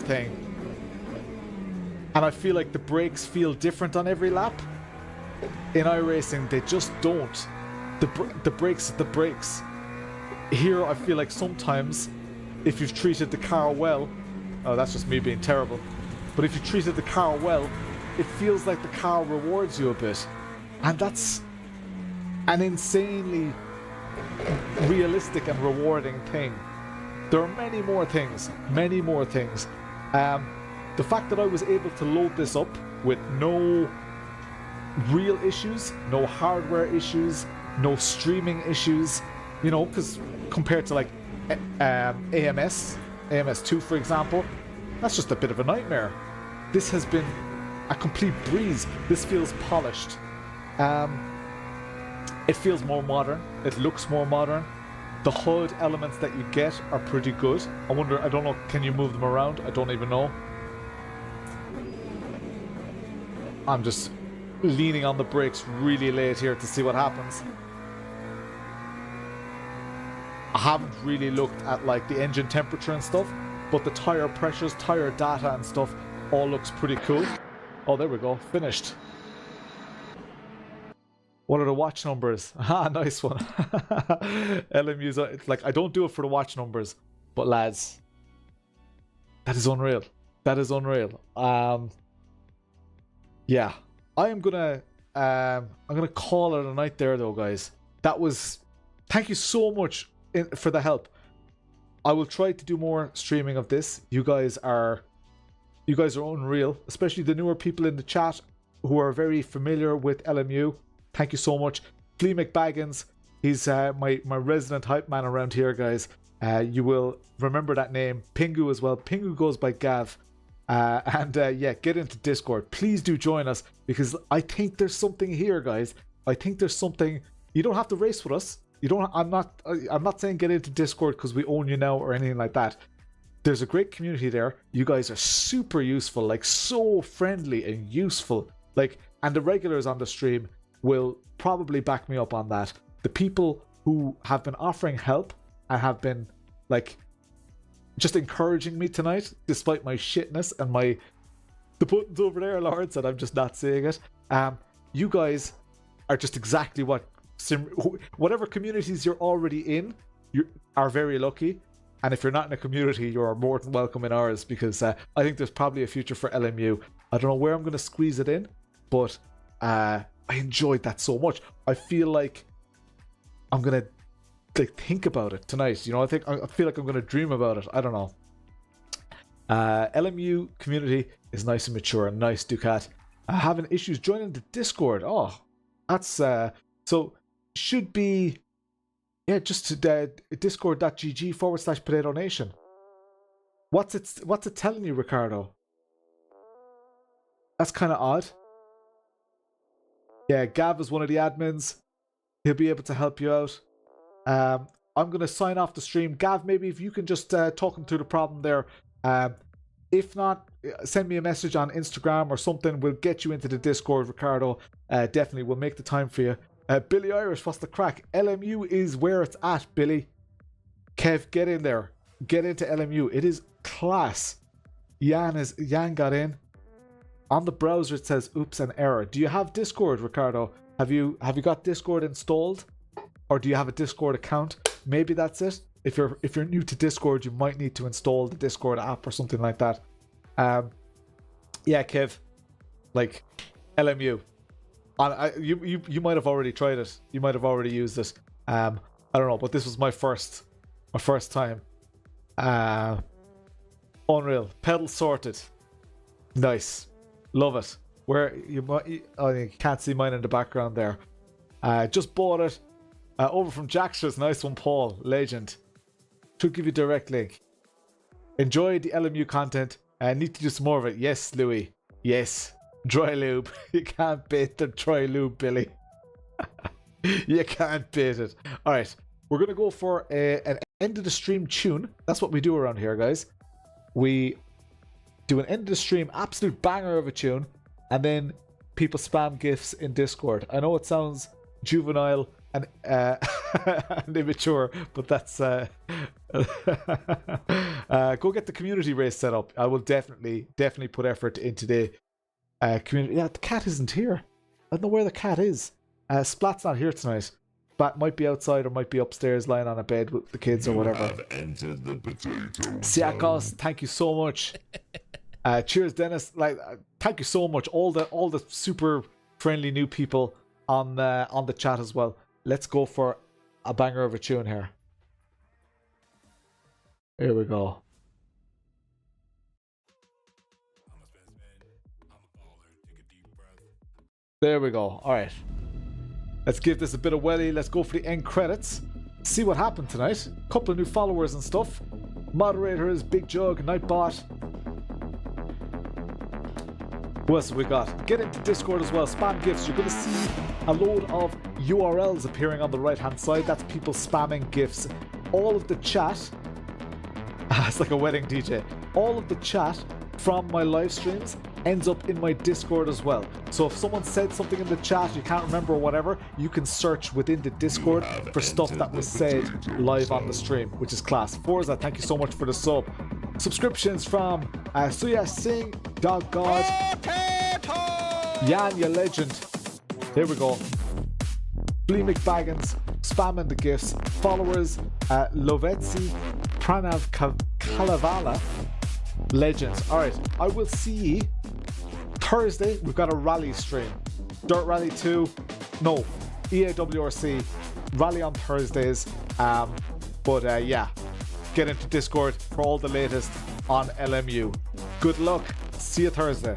thing. And I feel like the brakes feel different on every lap. In iRacing, they just don't. The brakes are the brakes. Here, I feel like sometimes, if you've treated the car well, oh, that's just me being terrible, but if you treated the car well, it feels like the car rewards you a bit. And that's an insanely realistic and rewarding thing. There are many more things. The fact that I was able to load this up with no real issues, no hardware issues, no streaming issues, you know, because compared to like AMS2 for example, that's just a bit of a nightmare. This has been a complete breeze. This feels polished. It feels more modern. It looks more modern. The HUD elements that you get are pretty good. I don't know, can you move them around? I don't even know. I'm just leaning on the brakes really late here to see what happens. I haven't really looked at like the engine temperature and stuff, but the tire pressures, tire data and stuff all looks pretty cool. Oh, there we go, finished. What are the watch numbers? Ah, nice one. LMU's, it's like, I don't do it for the watch numbers, but lads, that is unreal. That is unreal. Yeah, I'm gonna call it a night there though, guys. Thank you so much for the help. I will try to do more streaming of this. You guys are unreal, especially the newer people in the chat who are very familiar with LMU. thank you so much. Flea McBaggins, he's my resident hype man around here, guys. You will remember that name. Pingu as well. Pingu goes by Gav. Yeah, get into Discord. Please do join us, because I think there's something here, guys. I think there's something. You don't have to race with us. You don't. I'm not saying get into Discord because we own you now or anything like that. There's a great community there. You guys are super useful, like so friendly and useful. Like, and the regulars on the stream will probably back me up on that. The people who have been offering help and have been like just encouraging me tonight, despite my shitness and the buttons over there, Lawrence, and I'm just not seeing it. You guys are just exactly whatever communities you're already in, you are very lucky. And if you're not in a community, you're more than welcome in ours, because I think there's probably a future for LMU. I don't know where I'm going to squeeze it in, but I enjoyed that so much. I feel like I'm going to think about it tonight. You know, I feel like I'm going to dream about it. I don't know. LMU community is nice and mature and nice, Ducat. Having issues joining the Discord. Oh, that's so should be. Yeah, just to discord.gg/Potato Nation. What's it telling you, Ricardo? That's kind of odd. Yeah, Gav is one of the admins. He'll be able to help you out. I'm going to sign off the stream. Gav, maybe if you can just talk him through the problem there. If not, send me a message on Instagram or something. We'll get you into the Discord, Ricardo. Definitely, we'll make the time for you. Billy Irish, what's the crack? LMU is where it's at, Billy. Kev, get in there. Get into LMU. It is class. Jan got in. On the browser it says oops, an error. Do you have Discord, Ricardo? Have you got Discord installed? Or do you have a Discord account? Maybe that's it. If you're new to Discord, you might need to install the Discord app or something like that. Yeah, Kev. Like LMU. You might have already tried it. You might have already used it. I don't know, but this was my first time. Unreal. Pedal sorted. Nice. Love it. Where you can't see mine in the background there. Just bought it. Over from Jackstra's. Nice one, Paul. Legend. Should give you a direct link. Enjoy the LMU content. Need to do some more of it. Yes, Louis. Yes. Dry lube. You can't beat the dry lube, Billy. You can't beat it. Alright, we're going to go for an end of the stream tune. That's what we do around here, guys. We do an end of the stream absolute banger of a tune, and then people spam GIFs in Discord. I know it sounds juvenile and immature, but that's go get the community race set up. I will definitely put effort into the community. Yeah, the cat isn't here. I don't know where the cat is. Splat's not here tonight. Splat might be outside or might be upstairs lying on a bed with the kids or whatever. Siakos, thank you so much. Cheers, Dennis. Thank you so much. All the super friendly new people on the chat as well. Let's go for a banger of a tune here. Here we go. There we go. All right. Let's give this a bit of welly. Let's go for the end credits. See what happened tonight. Couple of new followers and stuff. Moderators, Big Jug, Nightbot. Who else have we got? Get into Discord as well. Spam GIFs. You're going to see a load of URLs appearing on the right hand side. That's people spamming GIFs. All of the chat. It's like a wedding DJ. All of the chat from my live streams ends up in my Discord as well. So if someone said something in the chat, you can't remember or whatever, you can search within the Discord for stuff that was said live on the stream, which is class. Forza, thank you so much for the sub. Subscriptions from Suya Singh, Dog God, Jan, you legend. There we go. Flea McBaggins, spamming the gifts. Followers, Lovetsi, Pranav Kalavala, legends. Alright, I will see you Thursday. We've got a rally stream. Dirt Rally 2. No, EAWRC. Rally on Thursdays. Yeah. Get into Discord for all the latest on LMU. Good luck. See you Thursday.